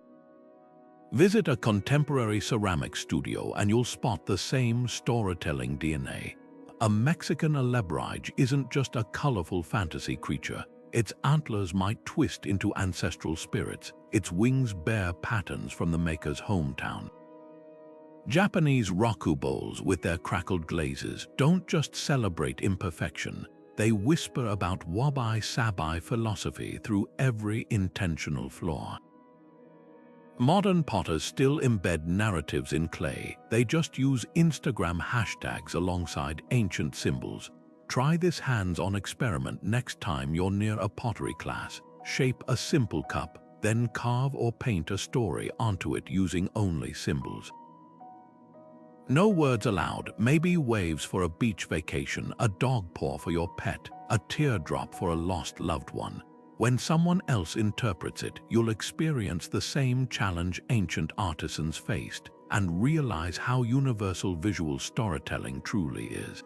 Visit a contemporary ceramic studio and you'll spot the same storytelling DNA. A Mexican alebrije isn't just a colorful fantasy creature. Its antlers might twist into ancestral spirits. Its wings bear patterns from the maker's hometown. Japanese raku bowls with their crackled glazes don't just celebrate imperfection. They whisper about wabi-sabi philosophy through every intentional flaw. Modern potters still embed narratives in clay. They just use Instagram hashtags alongside ancient symbols. Try this hands-on experiment next time you're near a pottery class. Shape a simple cup, then carve or paint a story onto it using only symbols. No words allowed. Maybe waves for a beach vacation, a dog paw for your pet, a teardrop for a lost loved one. When someone else interprets it, you'll experience the same challenge ancient artisans faced and realize how universal visual storytelling truly is.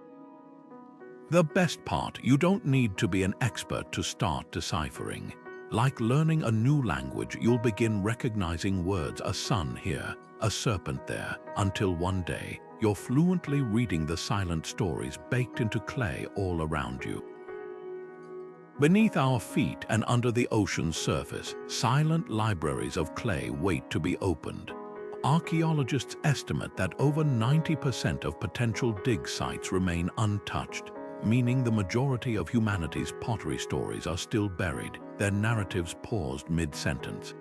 The best part: you don't need to be an expert to start deciphering. Like learning a new language, you'll begin recognizing words: a sun here, a serpent there, until one day, you're fluently reading the silent stories baked into clay all around you. Beneath our feet and under the ocean's surface, silent libraries of clay wait to be opened. Archaeologists estimate that over 90% of potential dig sites remain untouched, meaning the majority of humanity's pottery stories are still buried, their narratives paused mid-sentence.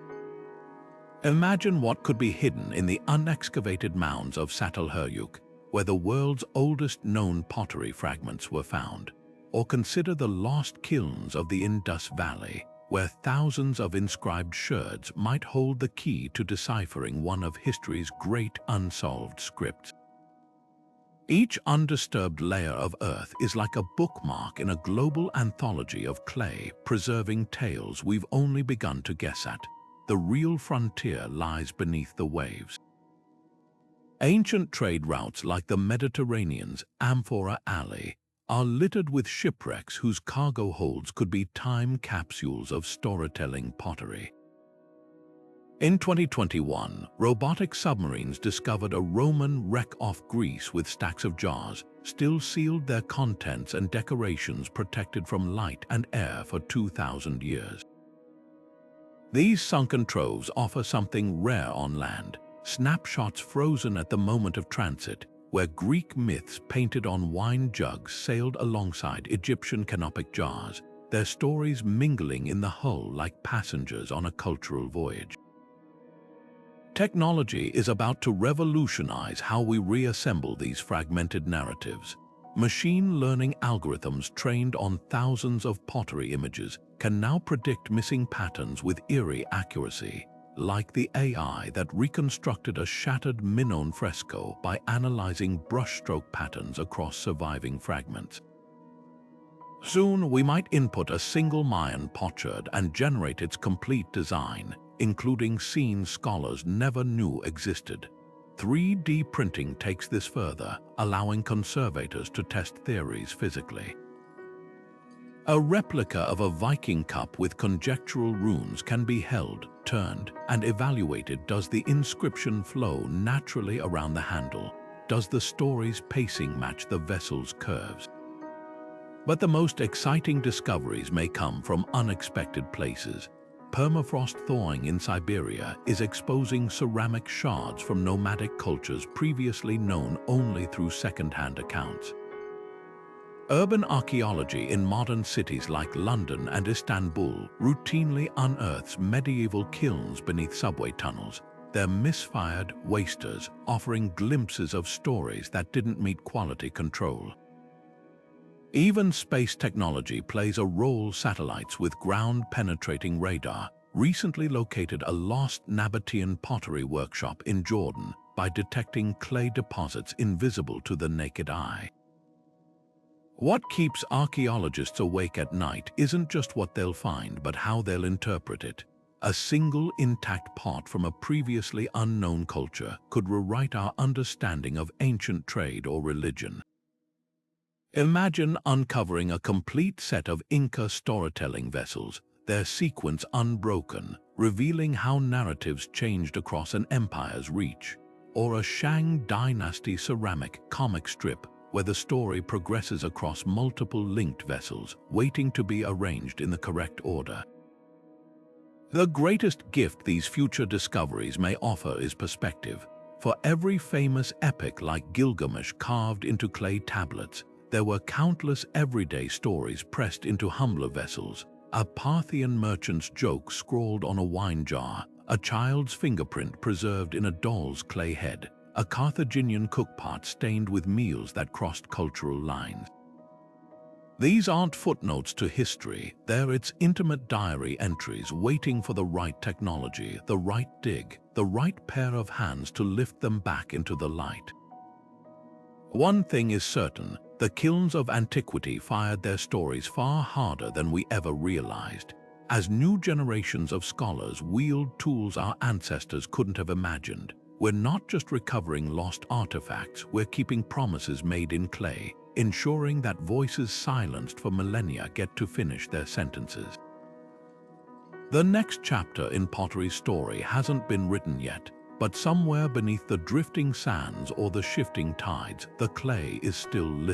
Imagine what could be hidden in the unexcavated mounds of Çatalhöyük, where the world's oldest known pottery fragments were found. Or consider the lost kilns of the Indus Valley, where thousands of inscribed sherds might hold the key to deciphering one of history's great unsolved scripts. Each undisturbed layer of earth is like a bookmark in a global anthology of clay, preserving tales we've only begun to guess at. The real frontier lies beneath the waves. Ancient trade routes like the Mediterranean's Amphora Alley are littered with shipwrecks whose cargo holds could be time capsules of storytelling pottery. In 2021, robotic submarines discovered a Roman wreck off Greece with stacks of jars, still sealed, their contents and decorations protected from light and air for 2,000 years. These sunken troves offer something rare on land, snapshots frozen at the moment of transit, where Greek myths painted on wine jugs sailed alongside Egyptian canopic jars, their stories mingling in the hull like passengers on a cultural voyage. Technology is about to revolutionize how we reassemble these fragmented narratives. Machine learning algorithms trained on thousands of pottery images can now predict missing patterns with eerie accuracy, like the AI that reconstructed a shattered Minone fresco by analyzing brushstroke patterns across surviving fragments. Soon, we might input a single Mayan potsherd and generate its complete design, including scenes scholars never knew existed. 3D printing takes this further, allowing conservators to test theories physically. A replica of a Viking cup with conjectural runes can be held, turned, and evaluated. Does the inscription flow naturally around the handle? Does the story's pacing match the vessel's curves? But the most exciting discoveries may come from unexpected places. Permafrost thawing in Siberia is exposing ceramic shards from nomadic cultures previously known only through second-hand accounts. Urban archaeology in modern cities like London and Istanbul routinely unearths medieval kilns beneath subway tunnels, their misfired wasters offering glimpses of stories that didn't meet quality control. Even space technology plays a role. Satellites with ground-penetrating radar recently located a lost Nabatean pottery workshop in Jordan by detecting clay deposits invisible to the naked eye. What keeps archaeologists awake at night isn't just what they'll find, but how they'll interpret it. A single intact pot from a previously unknown culture could rewrite our understanding of ancient trade or religion. Imagine uncovering a complete set of Inca storytelling vessels, their sequence unbroken, revealing how narratives changed across an empire's reach, or a Shang dynasty ceramic comic strip where the story progresses across multiple linked vessels, waiting to be arranged in the correct order. The greatest gift these future discoveries may offer is perspective. For every famous epic like Gilgamesh carved into clay tablets, there were countless everyday stories pressed into humbler vessels. A Parthian merchant's joke scrawled on a wine jar, a child's fingerprint preserved in a doll's clay head, a Carthaginian cookpot stained with meals that crossed cultural lines. These aren't footnotes to history, they're its intimate diary entries waiting for the right technology, the right dig, the right pair of hands to lift them back into the light. One thing is certain, the kilns of antiquity fired their stories far harder than we ever realized. As new generations of scholars wield tools our ancestors couldn't have imagined, we're not just recovering lost artifacts, we're keeping promises made in clay, ensuring that voices silenced for millennia get to finish their sentences. The next chapter in pottery's story hasn't been written yet, But somewhere beneath the drifting sands or the shifting tides, the clay is still listening.